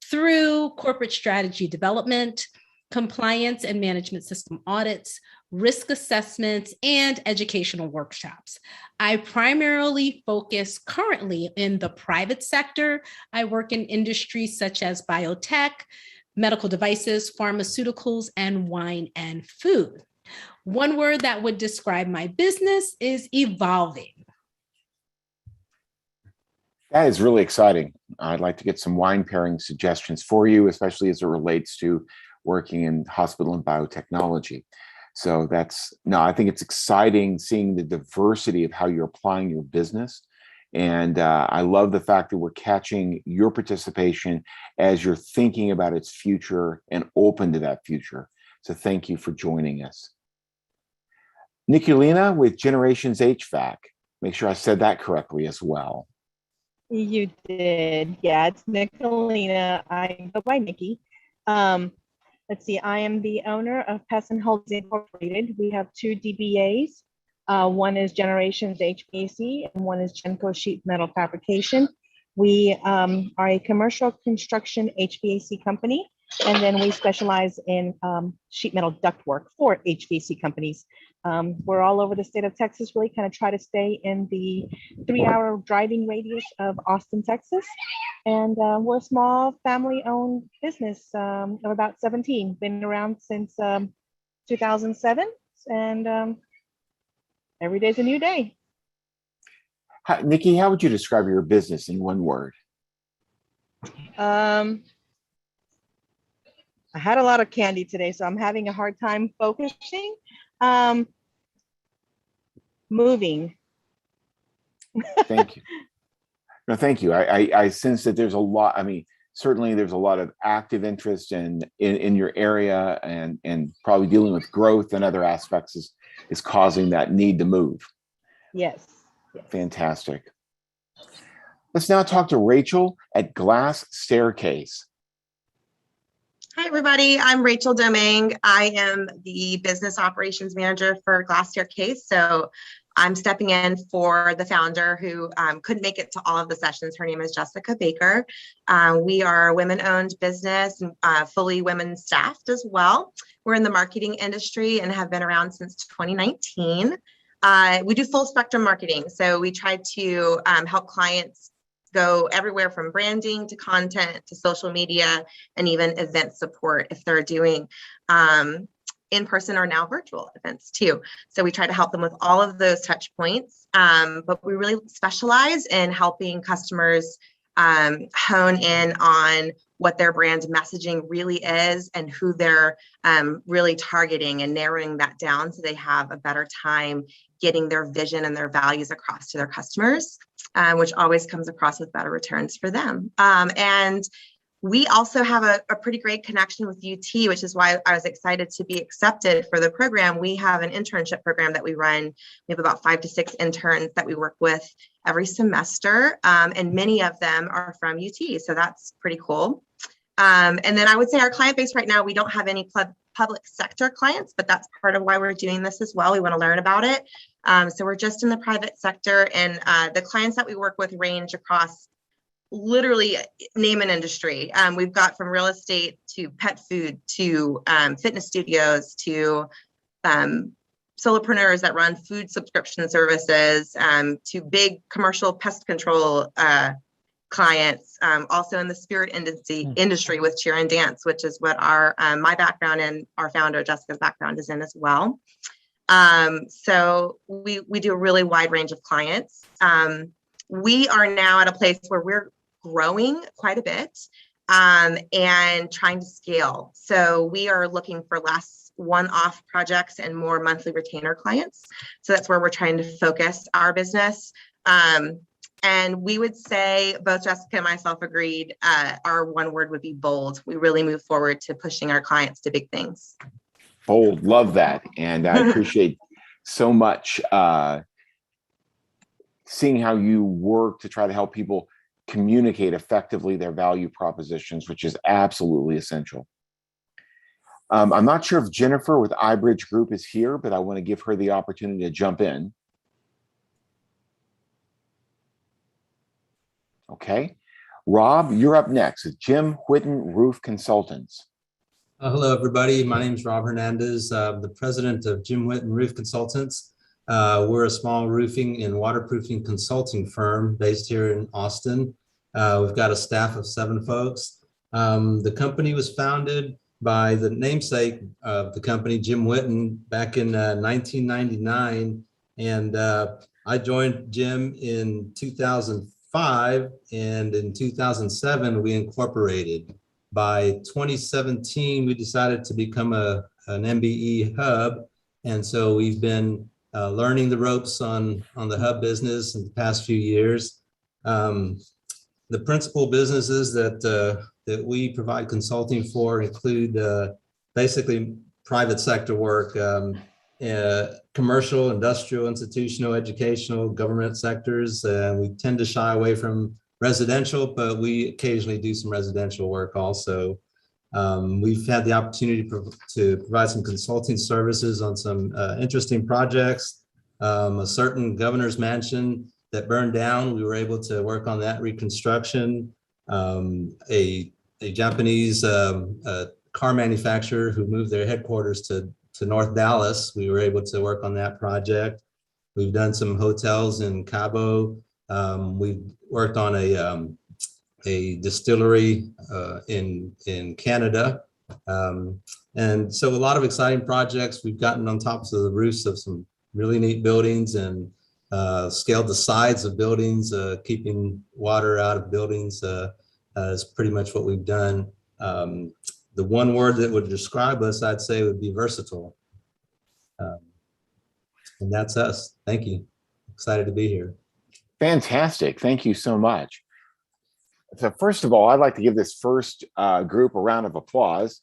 through corporate strategy development, compliance and management system audits, risk assessments, and educational workshops. I primarily focus currently in the private sector. I work in industries such as biotech, medical devices, pharmaceuticals, and wine and food. One word that would describe my business is evolving. That is really exciting. I'd like to get some wine pairing suggestions for you, especially as it relates to working in hospital and biotechnology. So I think it's exciting seeing the diversity of how you're applying your business. And I love the fact that we're catching your participation as you're thinking about its future and open to that future. So thank you for joining us. Nicolina with Generations HVAC. Make sure I said that correctly as well. You did. Yeah, it's Nicolina. I go by Nikki. Let's see, I am the owner of Pest and Holdings Incorporated. We have two DBAs. One is Generations HVAC and one is Genco Sheet Metal Fabrication. We are a commercial construction HVAC company, and then we specialize in sheet metal ductwork for HVAC companies. We're all over the state of Texas, really kind of try to stay in the 3-hour driving radius of Austin, Texas. And we're a small family-owned business of about 17, been around since 2007, and every day's a new day. Nikki, how would you describe your business in one word? I had a lot of candy today, so I'm having a hard time focusing. Moving. Thank you. No, thank you. I sense that there's a lot. I mean, certainly there's a lot of active interest in your area, and probably dealing with growth and other aspects is causing that need to move. Yes. Fantastic. Let's now talk to Rachel at Glass Staircase. Hi, everybody. I'm Rachel Domingue. I am the business operations manager for Glass Staircase. So I'm stepping in for the founder who couldn't make it to all of the sessions. Her name is Jessica Baker. We are a women-owned business, fully women staffed as well. We're in the marketing industry and have been around since 2019. We do full spectrum marketing. So we try to help clients go everywhere from branding to content to social media and even event support if they're doing in-person or now virtual events too. So we try to help them with all of those touch points, but we really specialize in helping customers hone in on what their brand messaging really is and who they're really targeting, and narrowing that down so they have a better time getting their vision and their values across to their customers, which always comes across with better returns for them. And We also have a pretty great connection with UT, which is why I was excited to be accepted for the program. We have an internship program that we run. We have about 5 to 6 interns that we work with every semester, and many of them are from UT, so that's pretty cool. And then I would say our client base right now, we don't have any public sector clients, but that's part of why we're doing this as well. We want to learn about it. So we're just in the private sector, and the clients that we work with range across literally name an industry. We've got from real estate to pet food to fitness studios to solopreneurs that run food subscription services to big commercial pest control clients, also in the spirit industry with cheer and dance, which is what our my background and our founder Jessica's background is in as well. So we do a really wide range of clients. We are now at a place where we're growing quite a bit and trying to scale. So we are looking for less one-off projects and more monthly retainer clients. So that's where we're trying to focus our business. And we would say, both Jessica and myself agreed, our one word would be bold. We really move forward to pushing our clients to big things. Bold, love that. And I appreciate so much seeing how you work to try to help people communicate effectively their value propositions, which is absolutely essential. I'm not sure if Jennifer with iBridge Group is here, but I want to give her the opportunity to jump in. Okay. Rob, you're up next with Jim Whitton Roof Consultants. Hello, everybody. My name is Rob Hernandez, the president of Jim Whitton Roof Consultants. We're a small roofing and waterproofing consulting firm based here in Austin. We've got a staff of 7 folks. The company was founded by the namesake of the company, Jim Whitton, back in 1999. And I joined Jim in 2005, and in 2007, we incorporated. By 2017, we decided to become an MBE hub. And so we've been learning the ropes on the hub business in the past few years. The principal businesses that we provide consulting for include basically private sector work, commercial, industrial, institutional, educational, government sectors. We tend to shy away from residential, but we occasionally do some residential work also. We've had the opportunity to provide some consulting services on some interesting projects. A certain governor's mansion that burned down, we were able to work on that reconstruction. A Japanese car manufacturer who moved their headquarters to North Dallas, we were able to work on that project. We've done some hotels in Cabo. We've worked on a distillery in Canada. And so a lot of exciting projects. We've gotten on tops of the roofs of some really neat buildings and scaled the sides of buildings, keeping water out of buildings is pretty much what we've done. The one word that would describe us, I'd say, would be versatile. And that's us. Thank you. Excited to be here. Fantastic. Thank you so much. So first of all, I'd like to give this first group a round of applause.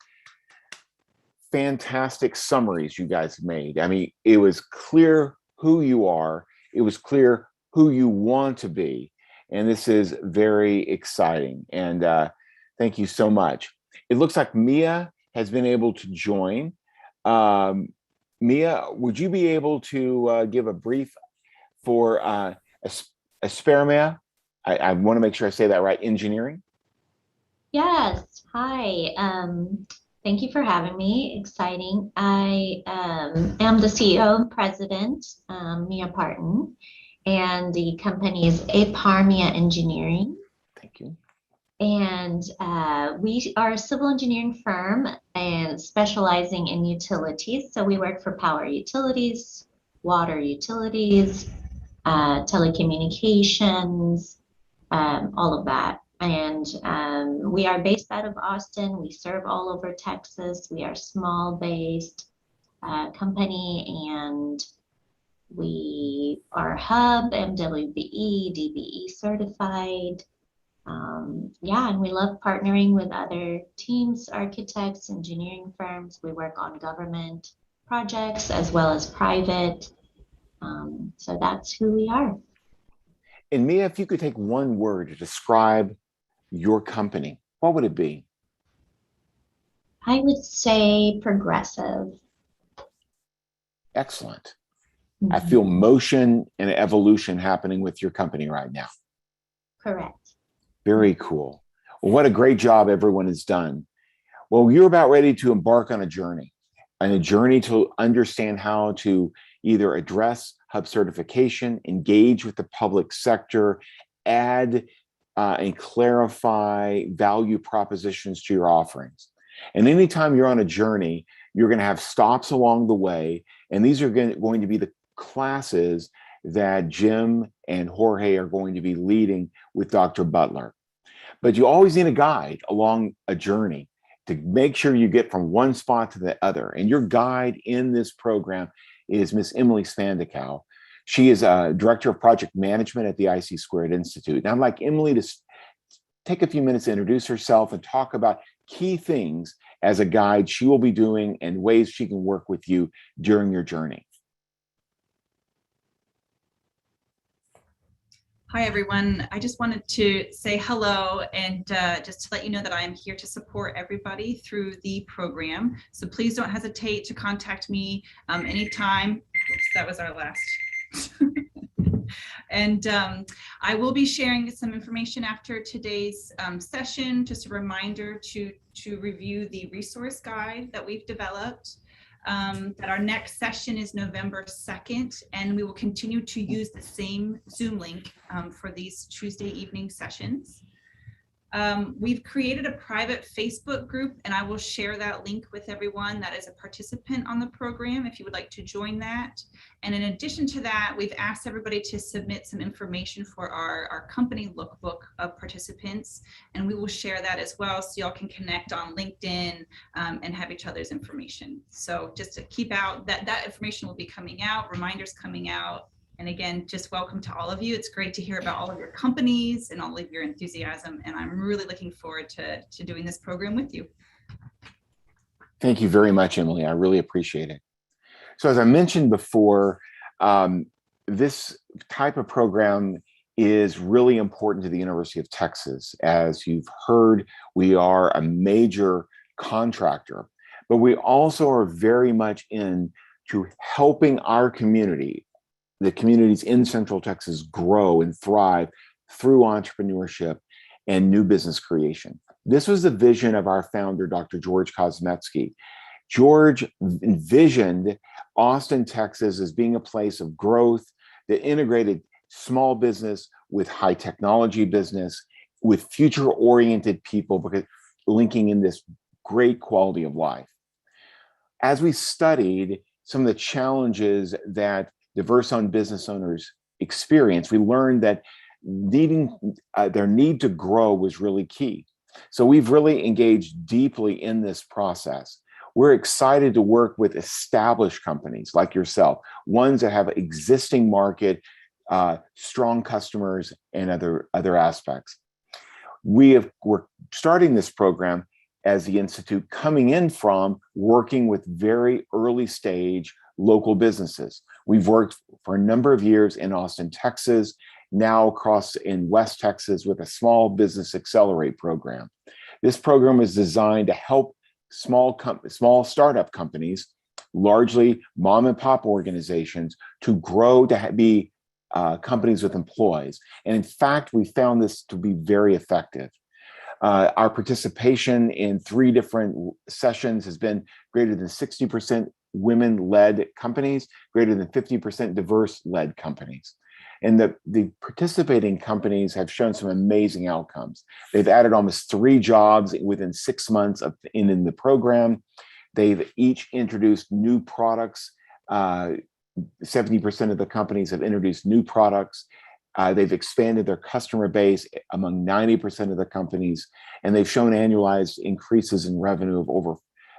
Fantastic summaries you guys made. I mean, it was clear who you are. It was clear who you want to be. And this is very exciting. And thank you so much. It looks like Mia has been able to join. Mia, would you be able to give a brief for Aspermia? I want to make sure I say that right, engineering? Yes, hi. Thank you for having me. Exciting. I am the CEO and president, Mia Parton, and the company is Aparmia Engineering. Thank you. And we are a civil engineering firm and specializing in utilities. So we work for power utilities, water utilities, telecommunications, all of that. And we are based out of Austin. We serve all over Texas. We are a small-based company, and we are Hub, MWBE, DBE certified. Yeah, and we love partnering with other teams, architects, engineering firms. We work on government projects as well as private. So that's who we are. And Mia, if you could take one word to describe your company, what would it be? I would say progressive. Excellent. I feel motion and evolution happening with your company right now. Correct. Very cool. Well, what a great job everyone has done. Well, you're about ready to embark on a journey to understand how to either address hub certification, engage with the public sector, add and clarify value propositions to your offerings. And anytime you're on a journey, you're going to have stops along the way. And these are going to be the classes that Jim and Jorge are going to be leading with Dr. Butler. But you always need a guide along a journey to make sure you get from one spot to the other. And your guide in this program is Miss Emily Svandekow. She is a Director of Project Management at the IC² Institute. And I'd like Emily to take a few minutes to introduce herself and talk about key things as a guide she will be doing and ways she can work with you during your journey. Hi, everyone. I just wanted to say hello and just to let you know that I am here to support everybody through the program. So please don't hesitate to contact me anytime. Oops, that was our last. And I will be sharing some information after today's session, just a reminder to review the resource guide that we've developed. That our next session is November 2nd, and we will continue to use the same Zoom link for these Tuesday evening sessions. We've created a private Facebook group, and I will share that link with everyone that is a participant on the program if you would like to join that. And in addition to that, we've asked everybody to submit some information for our company lookbook of participants, and we will share that as well so y'all can connect on LinkedIn and have each other's information. So just to keep out that information will be coming out, reminders coming out. And again, just welcome to all of you. It's great to hear about all of your companies and all of your enthusiasm. And I'm really looking forward to doing this program with you. Thank you very much, Emily. I really appreciate it. So as I mentioned before, this type of program is really important to the University of Texas. As you've heard, we are a major contractor, but we also are very much into helping our community, the communities in Central Texas, grow and thrive through entrepreneurship and new business creation. This was the vision of our founder, Dr. George Kosmetsky. George envisioned Austin, Texas as being a place of growth that integrated small business with high technology business, with future-oriented people, because linking in this great quality of life. As we studied some of the challenges that diverse-owned business owners experience, we learned that their need to grow was really key. So we've really engaged deeply in this process. We're excited to work with established companies like yourself, ones that have existing market, strong customers, and other aspects. We're starting this program as the Institute, coming in from working with very early stage local businesses. We've worked for a number of years in Austin, Texas, now across in West Texas with a Small Business Accelerate program. This program is designed to help small startup companies, largely mom and pop organizations, to grow to be companies with employees. And in fact, we found this to be very effective. Our participation in 3 different sessions has been greater than 60% women-led companies, greater than 50% diverse-led companies. And the participating companies have shown some amazing outcomes. They've added almost 3 jobs within 6 months in the program. They've each introduced new products. 70% of the companies have introduced new products. They've expanded their customer base among 90% of the companies, and they've shown annualized increases in revenue of over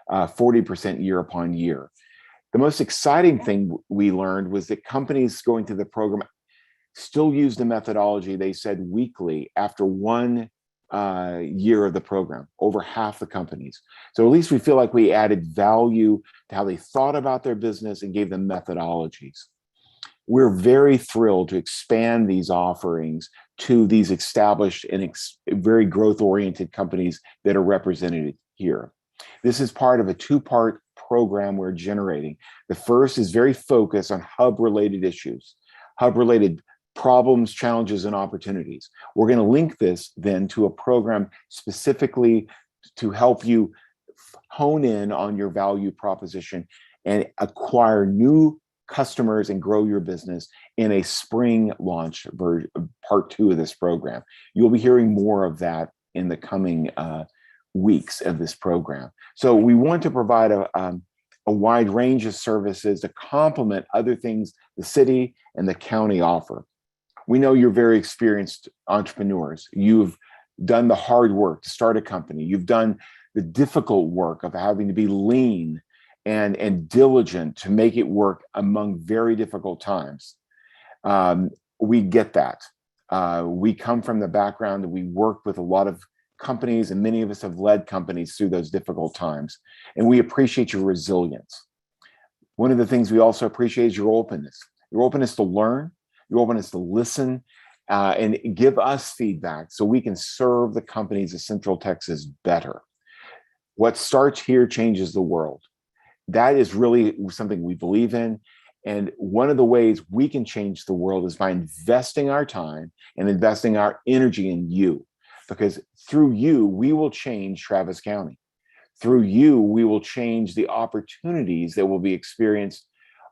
40% year upon year. The most exciting thing we learned was that companies going through the program still use the methodology they said weekly after 1 year of the program, over half the companies. So at least we feel like we added value to how they thought about their business and gave them methodologies. We're very thrilled to expand these offerings to these established and very growth-oriented companies that are represented here. This is part of a two-part program we're generating. The first is very focused on hub-related issues, hub-related problems, challenges, and opportunities. We're going to link this then to a program specifically to help you hone in on your value proposition and acquire new customers and grow your business in a spring launch version, part 2 of this program. You'll be hearing more of that in the coming weeks of this program. So we want to provide a wide range of services to complement other things the city and the county offer. We know you're very experienced entrepreneurs. You've done the hard work to start a company. You've done the difficult work of having to be lean and diligent to make it work among very difficult times. We get that. We come from the background that we work with a lot of companies, and many of us have led companies through those difficult times. And we appreciate your resilience. One of the things we also appreciate is your openness to learn, your openness to listen, and give us feedback so we can serve the companies of Central Texas better. What starts here changes the world. That is really something we believe in. And one of the ways we can change the world is by investing our time and investing our energy in you. Because through you, we will change Travis County. Through you, we will change the opportunities that will be experienced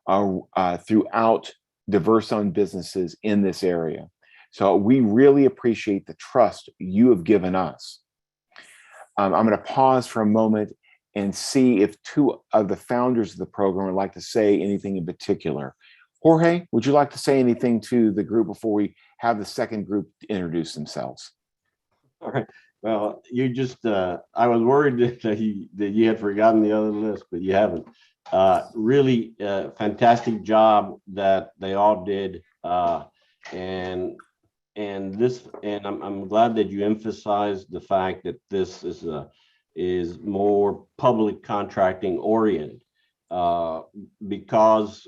throughout diverse-owned businesses in this area. So we really appreciate the trust you have given us. I'm going to pause for a moment and see if 2 of the founders of the program would like to say anything in particular. Jorge, would you like to say anything to the group before we have the second group introduce themselves? All right. Well, you just, I was worried that you had forgotten the other list, but you haven't. Really fantastic job that they all did. And I'm glad that you emphasized the fact that this is more public contracting oriented, because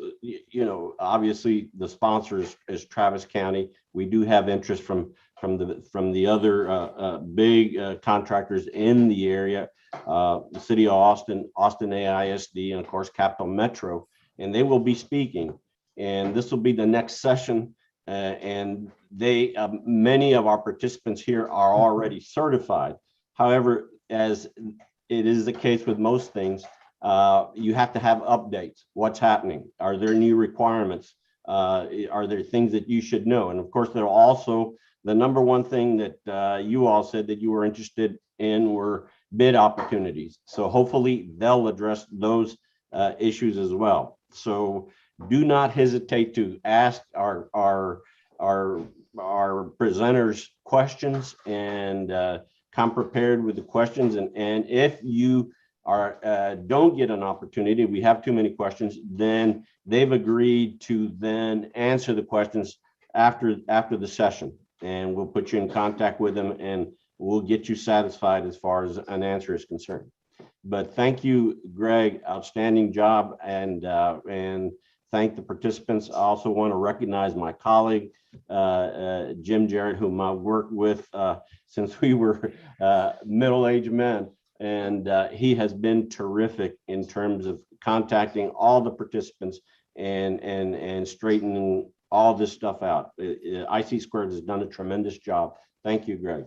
obviously the sponsors is Travis County. We do have interest from the other big contractors in the area, the city of Austin AISD, and of course Capital Metro, and they will be speaking. And this will be the next session. And many of our participants here are already certified. However, as it is the case with most things, you have to have updates. What's happening? Are there new requirements? Are there things that you should know? And of course, there are also the number one thing that you all said that you were interested in were bid opportunities. So hopefully they'll address those issues as well. So do not hesitate to ask our presenters questions, and come prepared with the questions. And if you don't get an opportunity, we have too many questions, then they've agreed to then answer the questions after the session, and we'll put you in contact with them and we'll get you satisfied as far as an answer is concerned. But thank you, Greg, outstanding job, and thank the participants. I also want to recognize my colleague, Jim Jarrett, whom I worked with since we were middle-aged men. And he has been terrific in terms of contacting all the participants and straightening all this stuff out. IC Squared has done a tremendous job. Thank you, Greg.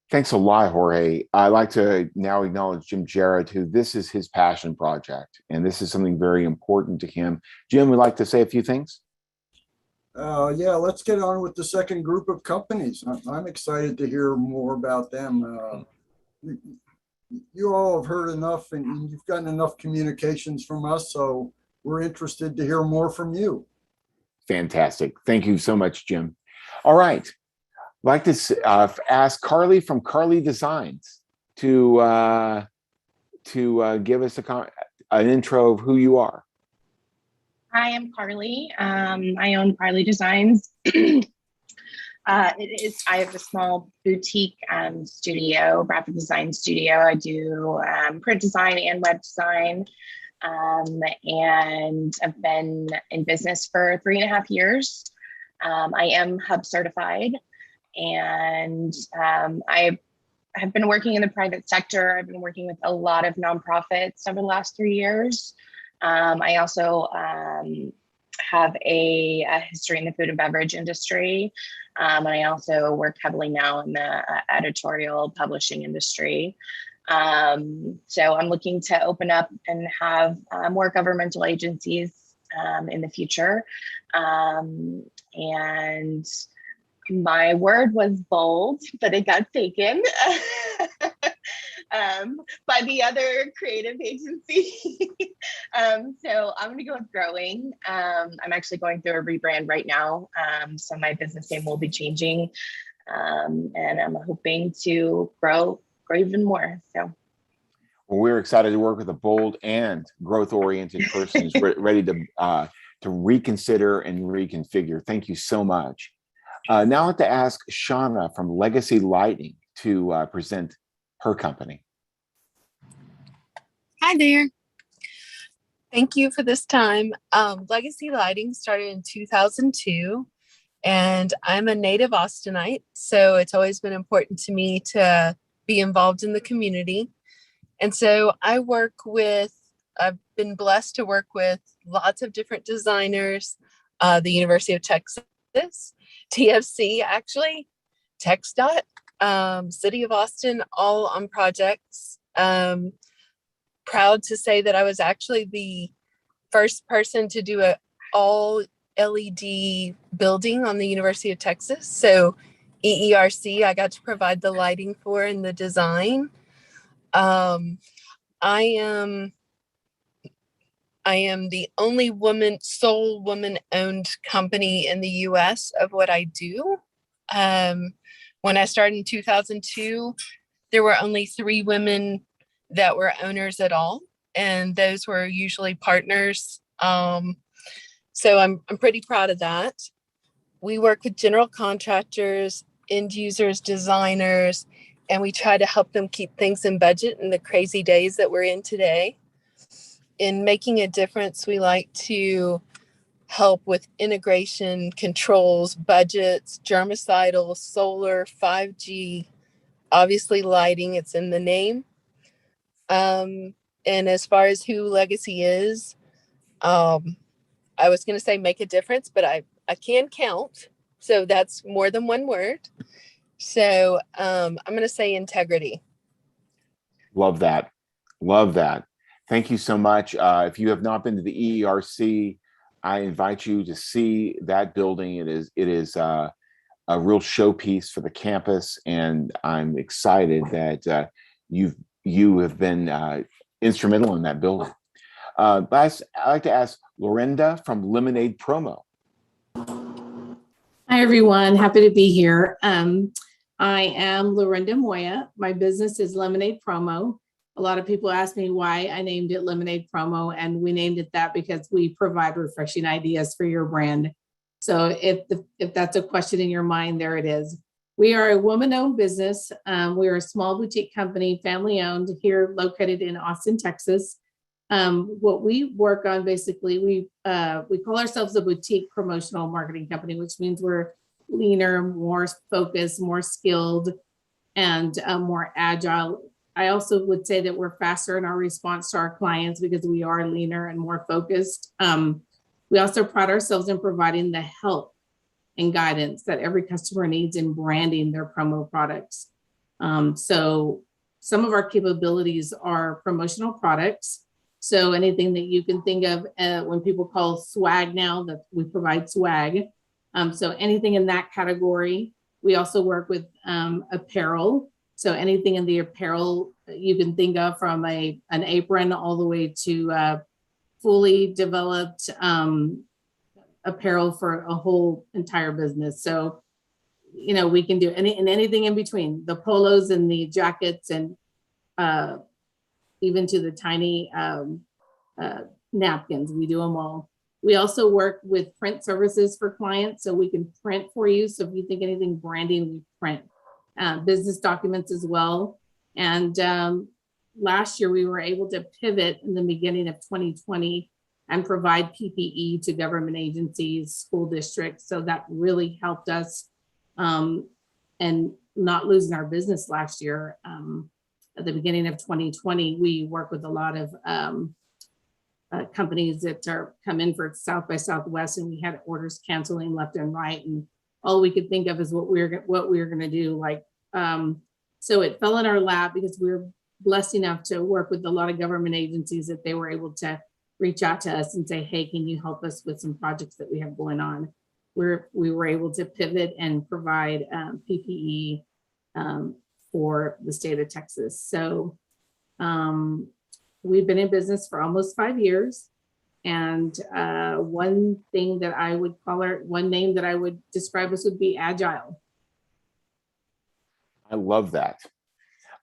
Thanks a lot, Jorge. I'd like to now acknowledge Jim Jarrett, who this is his passion project, and this is something very important to him. Jim, would like to say a few things? Yeah, let's get on with the second group of companies. I'm excited to hear more about them. You all have heard enough, and you've gotten enough communications from us, so we're interested to hear more from you. Fantastic. Thank you so much, Jim. All right. I'd like to ask Carly from Carly Designs to give us an intro of who you are. Hi, I'm Carly. I own Carly Designs. I have a small boutique studio, graphic design studio. I do print design and web design. And I've been in business for 3.5 years. I am Hub certified, and I have been working in the private sector. I've been working with a lot of nonprofits over the last 3 years. I also have a history in the food and beverage industry. And I also work heavily now in the editorial publishing industry. So I'm looking to open up and have more governmental agencies in the future. And my word was bold, but it got taken by the other creative agency. So I'm gonna go with growing. I'm actually going through a rebrand right now. So my business name will be changing. And I'm hoping to grow even more. So. Well, we're excited to work with a bold and growth-oriented person who's ready to reconsider and reconfigure. Thank you so much. Now I'd like to ask Shauna from Legacy Lighting to present her company. Hi there. Thank you for this time. Legacy Lighting started in 2002, and I'm a native Austinite, so it's always been important to me to be involved in the community. And so I've been blessed to work with lots of different designers, the University of Texas, TFC actually, TxDOT, City of Austin, all on projects. Proud to say that I was actually the first person to do a all LED building on the University of Texas. So EERC, I got to provide the lighting for and the design. I am the only sole woman-owned company in the US of what I do. When I started in 2002, there were only 3 women that were owners at all, and those were usually partners. So I'm pretty proud of that. We work with general contractors, end users, designers, and we try to help them keep things in budget in the crazy days that we're in today. In making a difference, we like to help with integration, controls, budgets, germicidal, solar, 5G, obviously lighting, it's in the name. And as far as who Legacy is, I was going to say make a difference, but I can count. So that's more than one word. So I'm going to say integrity. Love that. Love that. Thank you so much. If you have not been to the EERC, I invite you to see that building. It is a real showpiece for the campus, and I'm excited that you have been instrumental in that building. Last, I'd like to ask Lorinda from Lemonade Promo. Hi, everyone. Happy to be here. I am Lorinda Moya. My business is Lemonade Promo. A lot of people ask me why I named it Lemonade Promo, and we named it that because we provide refreshing ideas for your brand. So if that's a question in your mind, there it is. We are a woman-owned business. We are a small boutique company, family-owned, here located in Austin, Texas. What we work on, basically, we call ourselves a boutique promotional marketing company, which means we're leaner, more focused, more skilled, and more agile. I also would say that we're faster in our response to our clients because we are leaner and more focused. We also pride ourselves in providing the help and guidance that every customer needs in branding their promo products. So some of our capabilities are promotional products. So anything that you can think of when people call swag now, that we provide swag. So anything in that category. We also work with apparel. So anything in the apparel you can think of, from an apron all the way to fully developed apparel for a whole entire business. So, you know, we can do anything in between, the polos and the jackets, and even to the tiny napkins. We do them all. We also work with print services for clients, so we can print for you. So if you think anything branding, we print business documents as well. And last year, we were able to pivot in the beginning of 2020 and provide PPE to government agencies, school districts. So that really helped us and not losing our business last year. At the beginning of 2020, we work with a lot of companies that come in for South by Southwest, and we had orders canceling left and right. And all we could think of is what we were going to do. Like, so it fell in our lap because we were blessed enough to work with a lot of government agencies that they were able to reach out to us and say, hey, can you help us with some projects that we have going on? We were able to pivot and provide PPE for the state of Texas. So we've been in business for almost 5 years. And one thing that I would call her, one name that I would describe us would be agile. I love that.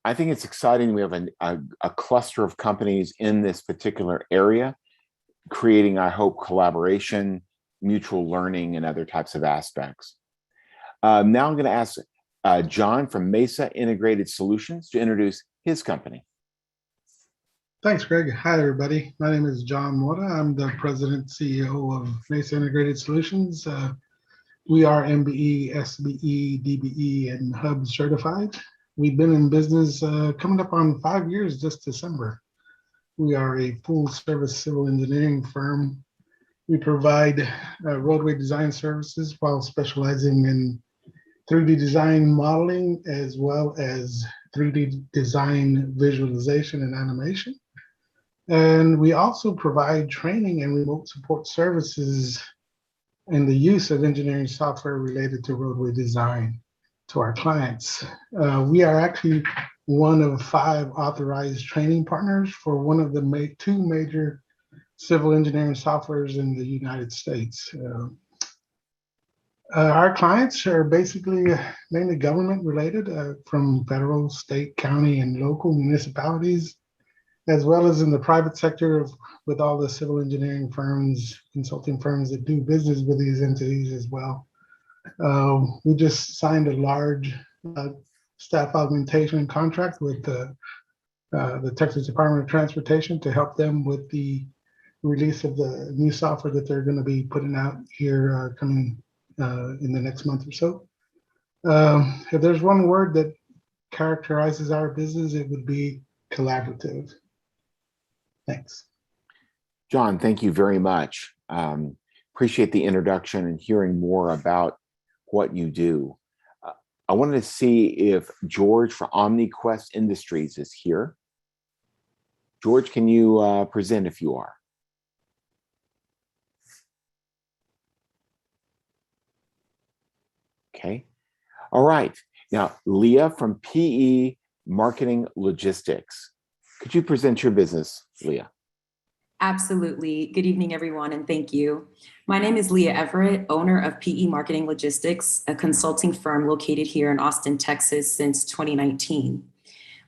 I think it's exciting. We have a cluster of companies in this particular area, creating, I hope, collaboration, mutual learning, and other types of aspects. Now I'm going to ask John from Mesa Integrated Solutions to introduce his company. Thanks, Greg. Hi, everybody. My name is John Mora. I'm the president CEO of Mesa Integrated Solutions. We are MBE, SBE, DBE, and Hub certified. We've been in business coming up on 5 years this December. We are a full service civil engineering firm. We provide roadway design services while specializing in 3D design modeling, as well as 3D design visualization and animation. And we also provide training and remote support services in the use of engineering software related to roadway design to our clients. We are actually one of 5 authorized training partners for one of the 2 major civil engineering softwares in the United States. Our clients are basically mainly government related, from federal, state, county, and local municipalities, as well as in the private sector with all the civil engineering firms, consulting firms that do business with these entities as well. We just signed a large staff augmentation contract with the Texas Department of Transportation to help them with the release of the new software that they're going to be putting out here coming in the next month or so. If there's one word that characterizes our business, it would be collaborative. Thanks. John, thank you very much. Appreciate the introduction and hearing more about what you do. I wanted to see if George from OmniQuest Industries is here. George, can you present if you are? Okay. All right. Now, Leah from PE Marketing Logistics. Could you present your business, Leah? Absolutely. Good evening, everyone, and thank you. My name is Leah Everett, owner of PE Marketing Logistics, a consulting firm located here in Austin, Texas since 2019.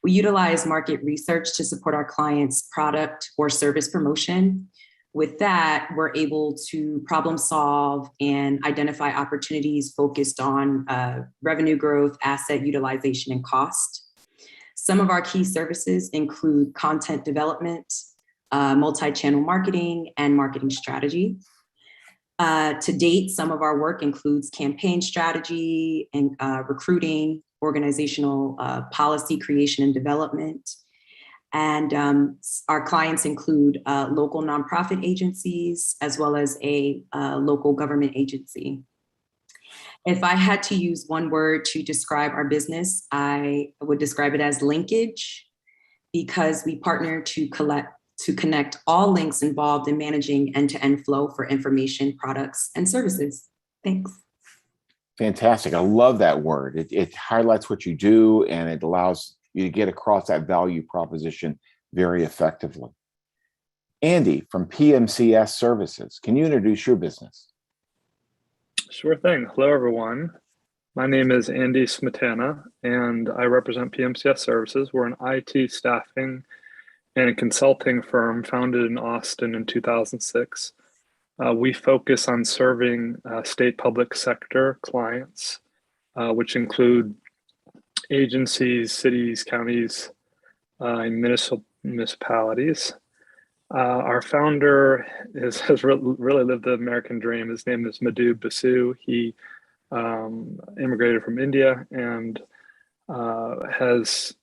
We utilize market research to support our clients' product or service promotion. With that, we're able to problem solve and identify opportunities focused on revenue growth, asset utilization, and cost. Some of our key services include content development, multi-channel marketing, and marketing strategy. To date, some of our work includes campaign strategy and recruiting, organizational policy creation and development. And our clients include local nonprofit agencies, as well as a local government agency. If I had to use one word to describe our business, I would describe it as linkage, because we partner to connect all links involved in managing end-to-end flow for information, products, and services. Thanks. Fantastic. I love that word. It highlights what you do, and it allows you to get across that value proposition very effectively. Andy from PMCS Services, can you introduce your business? Sure thing. Hello, everyone. My name is Andy Smetana, and I represent PMCS Services. We're an IT staffing and consulting firm founded in Austin in 2006. We focus on serving state public sector clients, which include agencies, cities, counties, and municipalities. Our founder has really lived the American dream. His name is Madhu Basu. He immigrated from India and has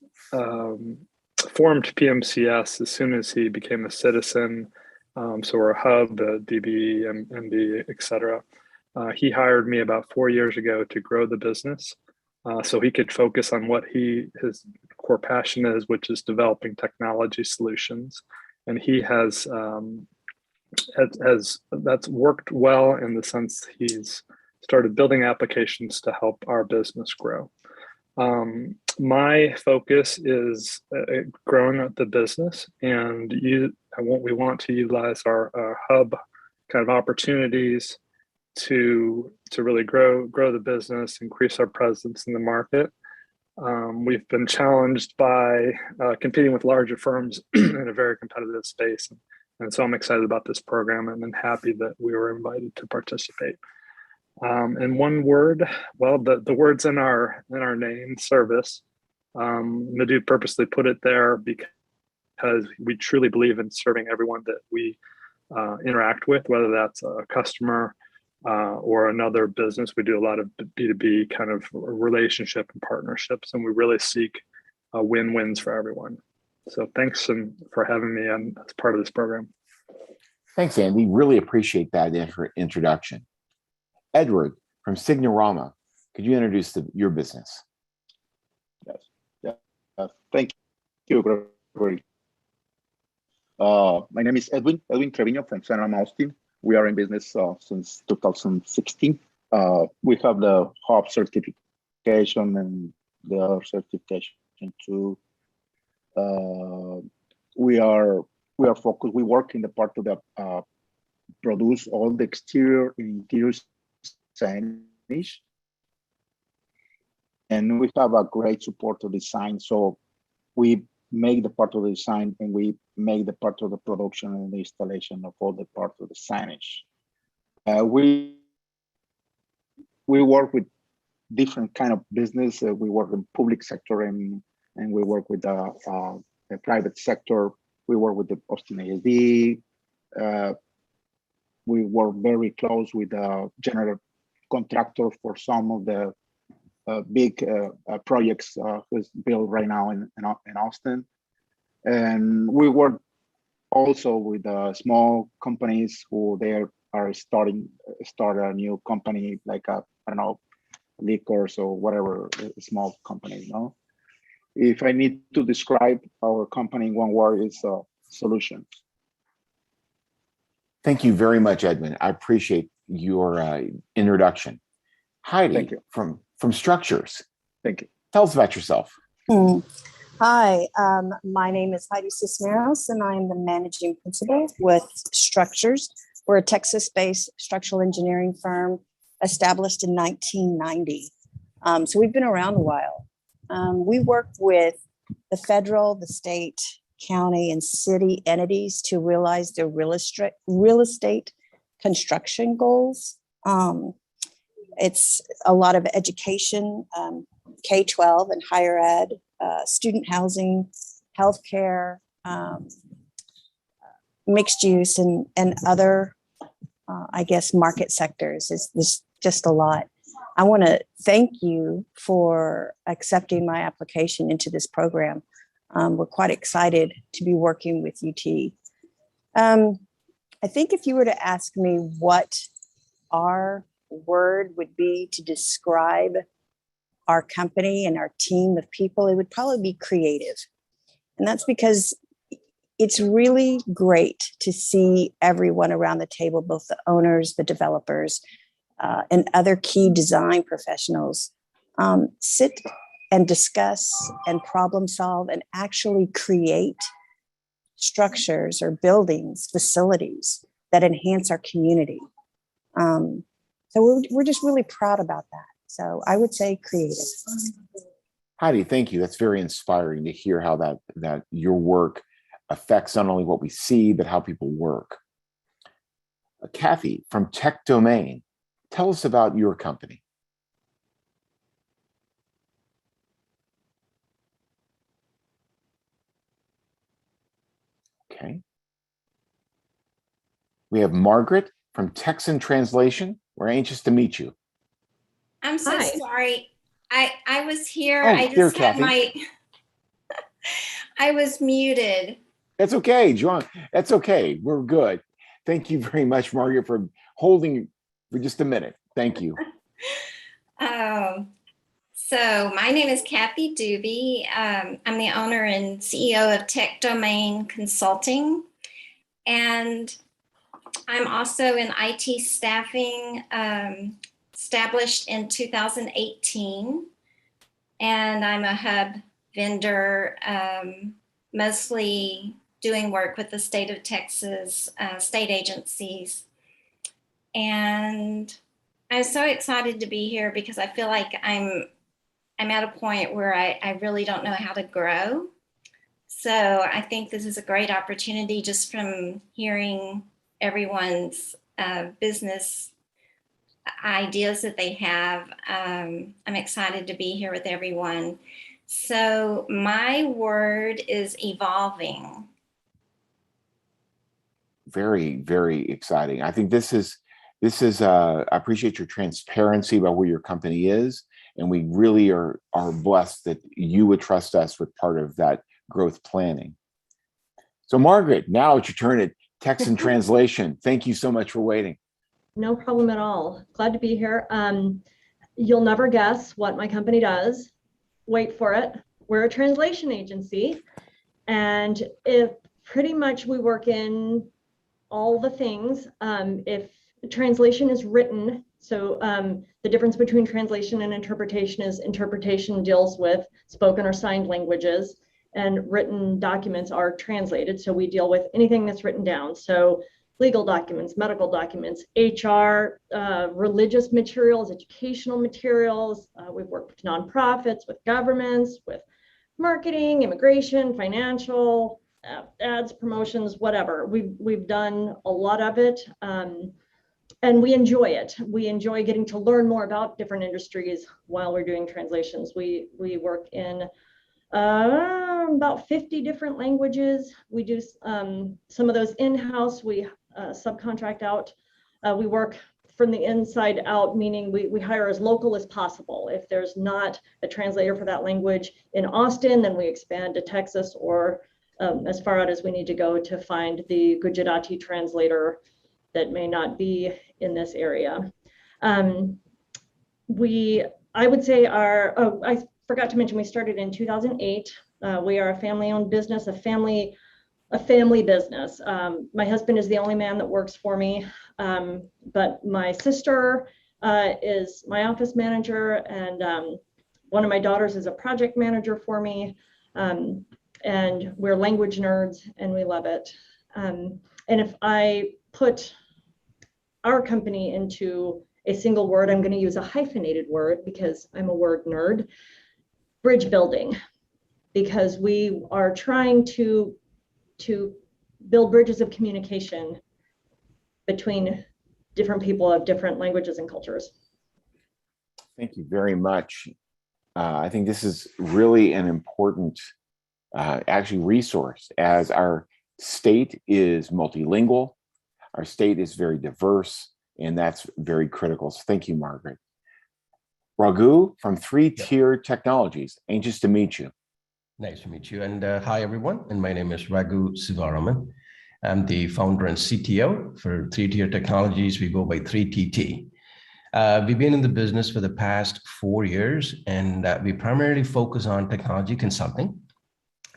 formed PMCS as soon as he became a citizen. So we're a hub, a DBE, MD, et cetera. He hired me about 4 years ago to grow the business so he could focus on what his core passion is, which is developing technology solutions. And he has that's worked well in the sense he's started building applications to help our business grow. My focus is growing up the business, and we want to utilize our hub kind of opportunities to really grow the business, increase our presence in the market. We've been challenged by competing with larger firms in a very competitive space. And so I'm excited about this program and I'm happy that we were invited to participate. And one word, well, the words in our name, service. Madhu purposely put it there because we truly believe in serving everyone that we interact with, whether that's a customer or another business. We do a lot of B2B kind of relationship and partnerships, and we really seek win-wins for everyone. So thanks for having me as part of this program. Thanks, Andy. Really appreciate that introduction. Edward from Signorama, could you introduce your business? Yes. Thank you, Gregory. My name is Edwin Trevillian from San Austin. We are in business since 2016. We have the hub certification and the other certification too. We are focused. We work in the part of the produce all the exterior and interior signage, and we have a great support to design. So we make the part of the design and we make the part of the production and the installation of all the part of the signage. We work with different kind of business. We work in public sector and we work with the private sector. We work with the Austin ASD. We work very close with the general contractor for some of the big projects who's built right now in Austin. And we work also with small companies who they are start a new company, like I don't know, liquors or whatever, a small company, you know. If I need to describe our company in one word, it's solutions. Thank you very much, Edmund. I appreciate your introduction. Heidi from Structures. Thank you. Tell us about yourself. Hi, my name is Heidi Cisneros, and I'm the managing principal with Structures. We're a Texas-based structural engineering firm established in 1990. So we've been around a while. We work with the federal, the state, county, and city entities to realize their real estate construction goals. It's a lot of education, K-12 and higher ed, student housing, healthcare, mixed use, and other, I guess, market sectors. It's just a lot. I want to thank you for accepting my application into this program. We're quite excited to be working with UT. I think if you were to ask me what our word would be to describe our company and our team of people, it would probably be creative. And that's because it's really great to see everyone around the table, both the owners, the developers, and other key design professionals, sit and discuss and problem solve and actually create structures or buildings, facilities that enhance our community. So we're just really proud about that. So I would say creative. Heidi, thank you. That's very inspiring to hear how that your work affects not only what we see, but how people work. Kathy from Tech Domain, tell us about your company. Okay. We have Margaret from Texan Translation. We're anxious to meet you. I'm so sorry. I was here. Oh, I just there, had Kathy. my I was muted. That's okay, John. That's okay. We're good. Thank you very much, Margaret, for holding for just a minute. Thank you. So my name is Kathy Doobie. I'm the owner and CEO of Tech Domain Consulting. And I'm also in IT staffing, established in 2018. And I'm a hub vendor, mostly doing work with the state of Texas, state agencies. And I'm so excited to be here because I feel like I'm at a point where I really don't know how to grow. So I think this is a great opportunity just from hearing everyone's business ideas that they have. I'm excited to be here with everyone. So my word is evolving. Very, very exciting. I think this is I appreciate your transparency about where your company is. And we really are blessed that you would trust us with part of that growth planning. So Margaret, now it's your turn at Texan Translation. Thank you so much for waiting. No problem at all. Glad to be here. You'll never guess what my company does. Wait for it. We're a translation agency. And if pretty much we work in all the things, if translation is written, so the difference between translation and interpretation is interpretation deals with spoken or signed languages, and written documents are translated. So we deal with anything that's written down. So legal documents, medical documents, HR, religious materials, educational materials. We've worked with nonprofits, with governments, with marketing, immigration, financial, ads, promotions, whatever. We've done a lot of it. And we enjoy it. We enjoy getting to learn more about different industries while we're doing translations. We work in about 50 different languages. We do some of those in-house. We subcontract out. We work from the inside out, meaning we hire as local as possible. If there's not a translator for that language in Austin, then we expand to Texas or as far out as we need to go to find the Gujarati translator that may not be in this area. I would say I forgot to mention, we started in 2008. We are a family-owned business, a family business. My husband is the only man that works for me, but my sister is my office manager, and one of my daughters is a project manager for me. And we're language nerds, and we love it. And if I put our company into a single word, I'm going to use a hyphenated word because I'm a word nerd. Bridge building, because we are trying to build bridges of communication between different people of different languages and cultures. Thank you very much. I think this is really an important actually resource, as our state is multilingual, our state is very diverse, and that's very critical. So thank you, Margaret. Raghu from 3-Tier Technologies, anxious to meet you. Nice to meet you. And hi, everyone. And my name is Raghu Sivaraman. I'm the founder and CTO for 3-Tier Technologies. We go by 3TT. We've been in the business for the past 4 years, and we primarily focus on technology consulting,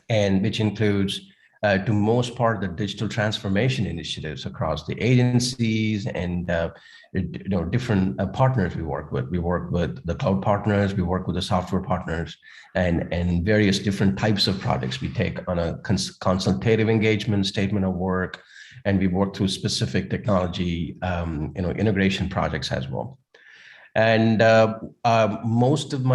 and which includes, to most part, the digital transformation initiatives across the agencies and different partners we work with. We work with the cloud partners, we work with the software partners, and various different types of projects. We take on a consultative engagement, statement of work, and we work through specific technology integration projects as well. And most of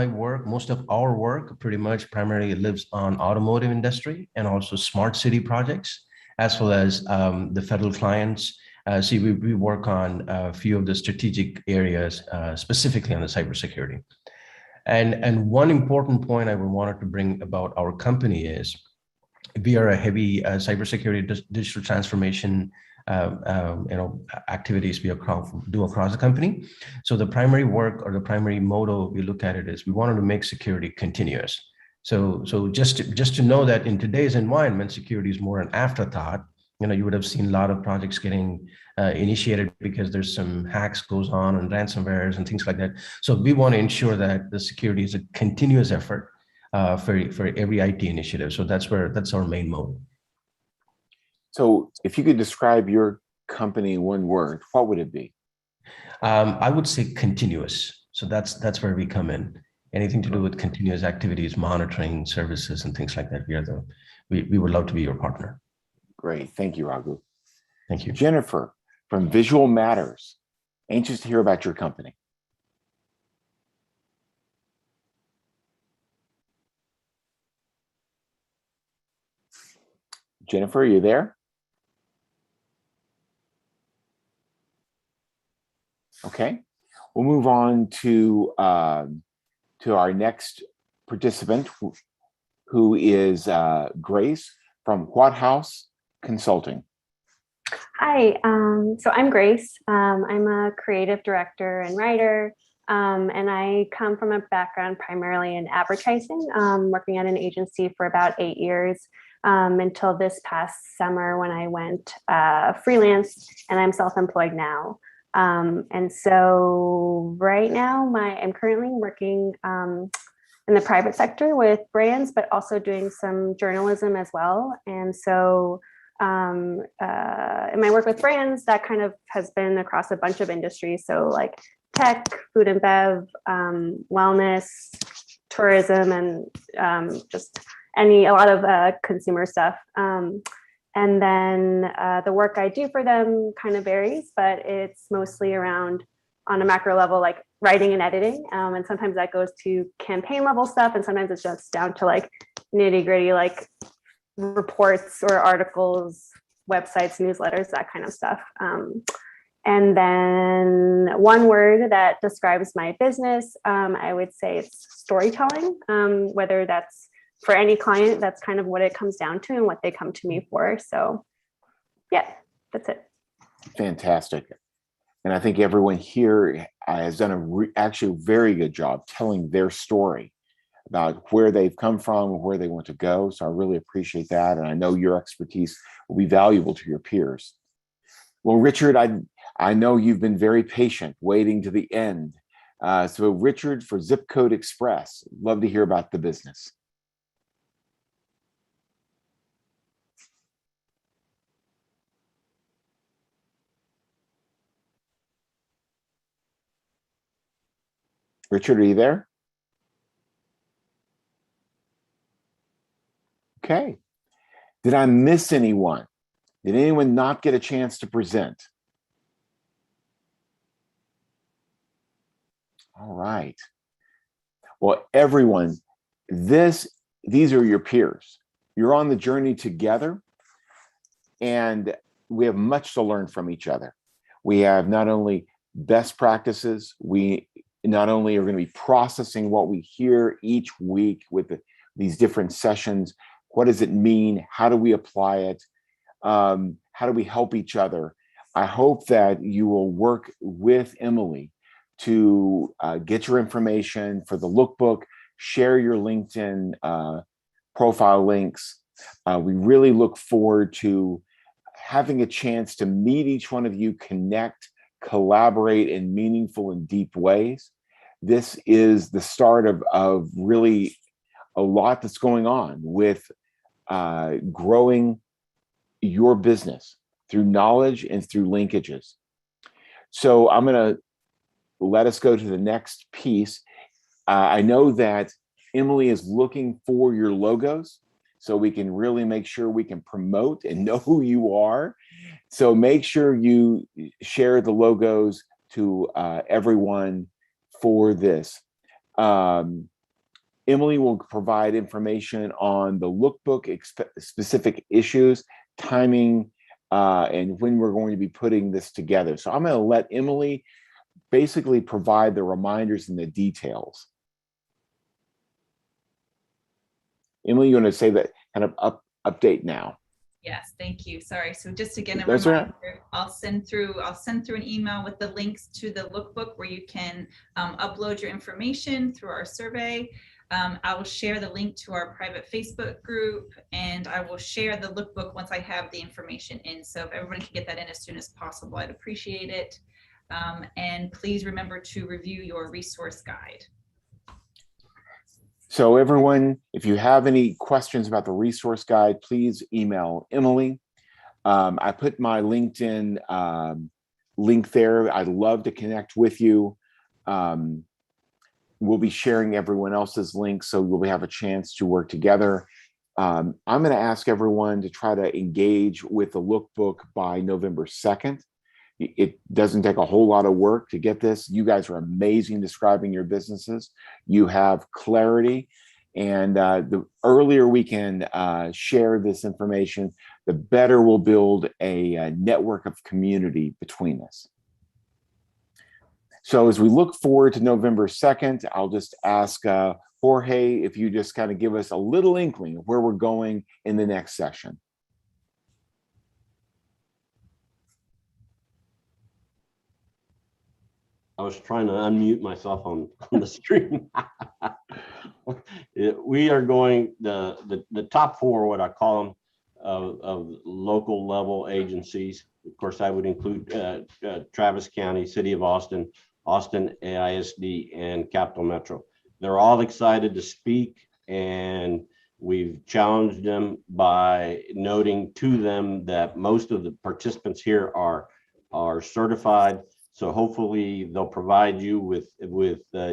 our work pretty much primarily lives on automotive industry and also smart city projects, as well as the federal clients. See, we work on a few of the strategic areas, specifically on the cybersecurity. And one important point I wanted to bring about our company is we are a heavy cybersecurity digital transformation activities we do across the company. So the primary work or the primary motto we look at it is we wanted to make security continuous. So just to know that in today's environment, security is more an afterthought. You would have seen a lot of projects getting initiated because there's some hacks goes on and ransomwares and things like that. So we want to ensure that the security is a continuous effort for every IT initiative. So that's our main mode. So if you could describe your company in one word, what would it be? I would say continuous. So that's where we come in. Anything to do with continuous activities, monitoring services and things like that. We would love to be your partner. Great. Thank you, Raghu. Thank you. Jennifer from Visual Matters. Anxious to hear about your company. Jennifer, are you there? Okay. We'll move on to our next participant, who is Grace from What House Consulting. Hi, so I'm Grace. I'm a creative director and writer, and I come from a background primarily in advertising, working at an agency for about 8 years until this past summer when I went freelance, and I'm self-employed now. And so right now I'm currently working in the private sector with brands, but also doing some journalism as well. And so in my work with brands, that kind of has been across a bunch of industries. So like tech, food and bev, wellness, tourism, and just a lot of consumer stuff. And then the work I do for them kind of varies, but it's mostly around on a macro level, like writing and editing. And sometimes that goes to campaign level stuff. And sometimes it's just down to like nitty gritty, like reports or articles, websites, newsletters, that kind of stuff. And then one word that describes my business, I would say it's storytelling, whether that's for any client, that's kind of what it comes down to and what they come to me for. So yeah, that's it. Fantastic. And I think everyone here has done actually a very good job telling their story about where they've come from and where they want to go. So I really appreciate that. And I know your expertise will be valuable to your peers. Well, Richard, I know you've been very patient waiting to the end. So Richard for Zip Code Express, love to hear about the business. Richard, are you there? Okay. Did I miss anyone? Did anyone not get a chance to present? All right. Well, everyone, these are your peers. You're on the journey together, and we have much to learn from each other. We have not only best practices, we not only are going to be processing what we hear each week with these different sessions. What does it mean? How do we apply it? How do we help each other? I hope that you will work with Emily to get your information for the lookbook, share your LinkedIn profile links. We really look forward to having a chance to meet each one of you, connect, collaborate in meaningful and deep ways. This is the start of really a lot that's going on with growing your business through knowledge and through linkages. So I'm going to let us go to the next piece. I know that Emily is looking for your logos so we can really make sure we can promote and know who you are. So make sure you share the logos to everyone for this. Emily will provide information on the lookbook, specific issues, timing, and when we're going to be putting this together. So I'm going to let Emily basically provide the reminders and the details. Emily, you want to say that kind of update now? Yes, thank you. Sorry. So just again, a That's right. reminder, I'll send through an email with the links to the lookbook where you can upload your information through our survey. I will share the link to our private Facebook group, and I will share the lookbook once I have the information in. So if everyone can get that in as soon as possible, I'd appreciate it. And please remember to review your resource guide. So everyone, if you have any questions about the resource guide, please email Emily. I put my LinkedIn link there. I'd love to connect with you. We'll be sharing everyone else's links, so you'll have a chance to work together. I'm going to ask everyone to try to engage with the lookbook by November 2nd. It doesn't take a whole lot of work to get this. You guys are amazing describing your businesses. You have clarity, and the earlier we can share this information, the better we'll build a network of community between us. So as we look forward to November 2nd, I'll just ask Jorge if you just kind of give us a little inkling of where we're going in the next session. I was trying to unmute myself on the screen. We are going the top four, what I call them, of local level agencies. Of course, I would include Travis County, City of Austin, Austin AISD, and Capital Metro. They're all excited to speak, and we've challenged them by noting to them that most of the participants here are certified. So hopefully they'll provide you with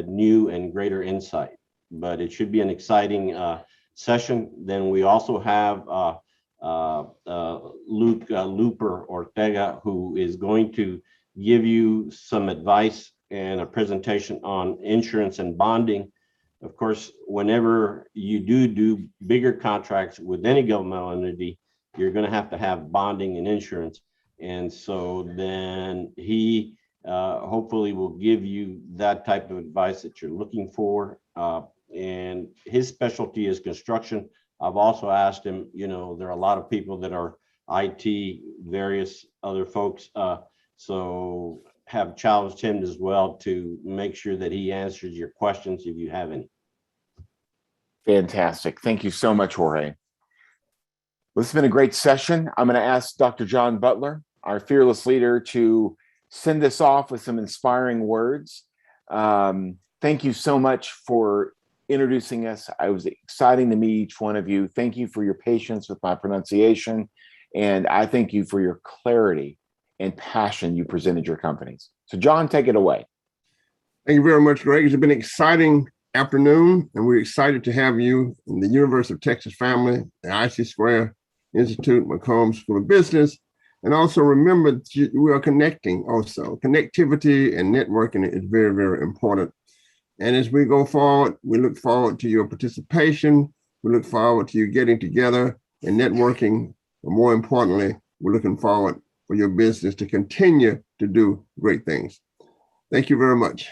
new and greater insight. But it should be an exciting session. Then we also have Luke Looper Ortega, who is going to give you some advice and a presentation on insurance and bonding. Of course, whenever you do bigger contracts with any governmental entity, you're going to have bonding and insurance. And so then he hopefully will give you that type of advice that you're looking for. And his specialty is construction. I've also asked him, you know, there are a lot of people that are IT, various other folks. So have challenged him as well to make sure that he answers your questions if you have any. Fantastic. Thank you so much, Jorge. Well, this has been a great session. I'm going to ask Dr. John Butler, our fearless leader, to send us off with some inspiring words. Thank you so much for introducing us. It was exciting to meet each one of you. Thank you for your patience with my pronunciation. And I thank you for your clarity and passion you presented your companies. So John, take it away. Thank you very much, Greg. It's been an exciting afternoon, and we're excited to have you in the University of Texas family, the IC Square Institute, Macomb School of Business. And also remember, we are connecting also. Connectivity and networking is very, very important. And as we go forward, we look forward to your participation. We look forward to you getting together and networking. But more importantly, we're looking forward for your business to continue to do great things. Thank you very much.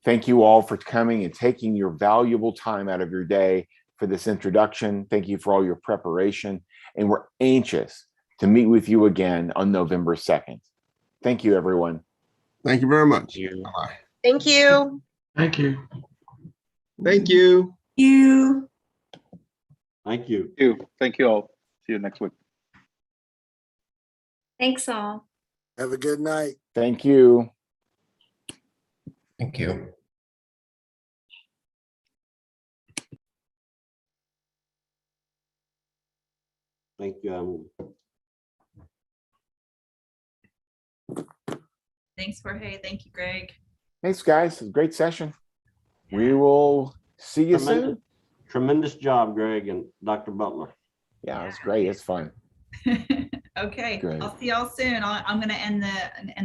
Thank you all for coming and taking your valuable time out of your day for this introduction. Thank you for all your preparation. And we're anxious to meet with you again on November 2nd. Thank you, everyone. Thank you very much. Bye-bye. Thank you. Thank you. Thank you. Thank you. Thank you all. See you next week. Thanks all. Have a good night. Thank you. Thank you. Thank you. Thanks, Jorge. Thank you, Greg. Thanks, guys. It's a great session. We will see you soon. Tremendous job, Greg and Dr. Butler. Yeah, it's great. It's fun. Okay, Great. I'll see y'all soon. I'm going to end the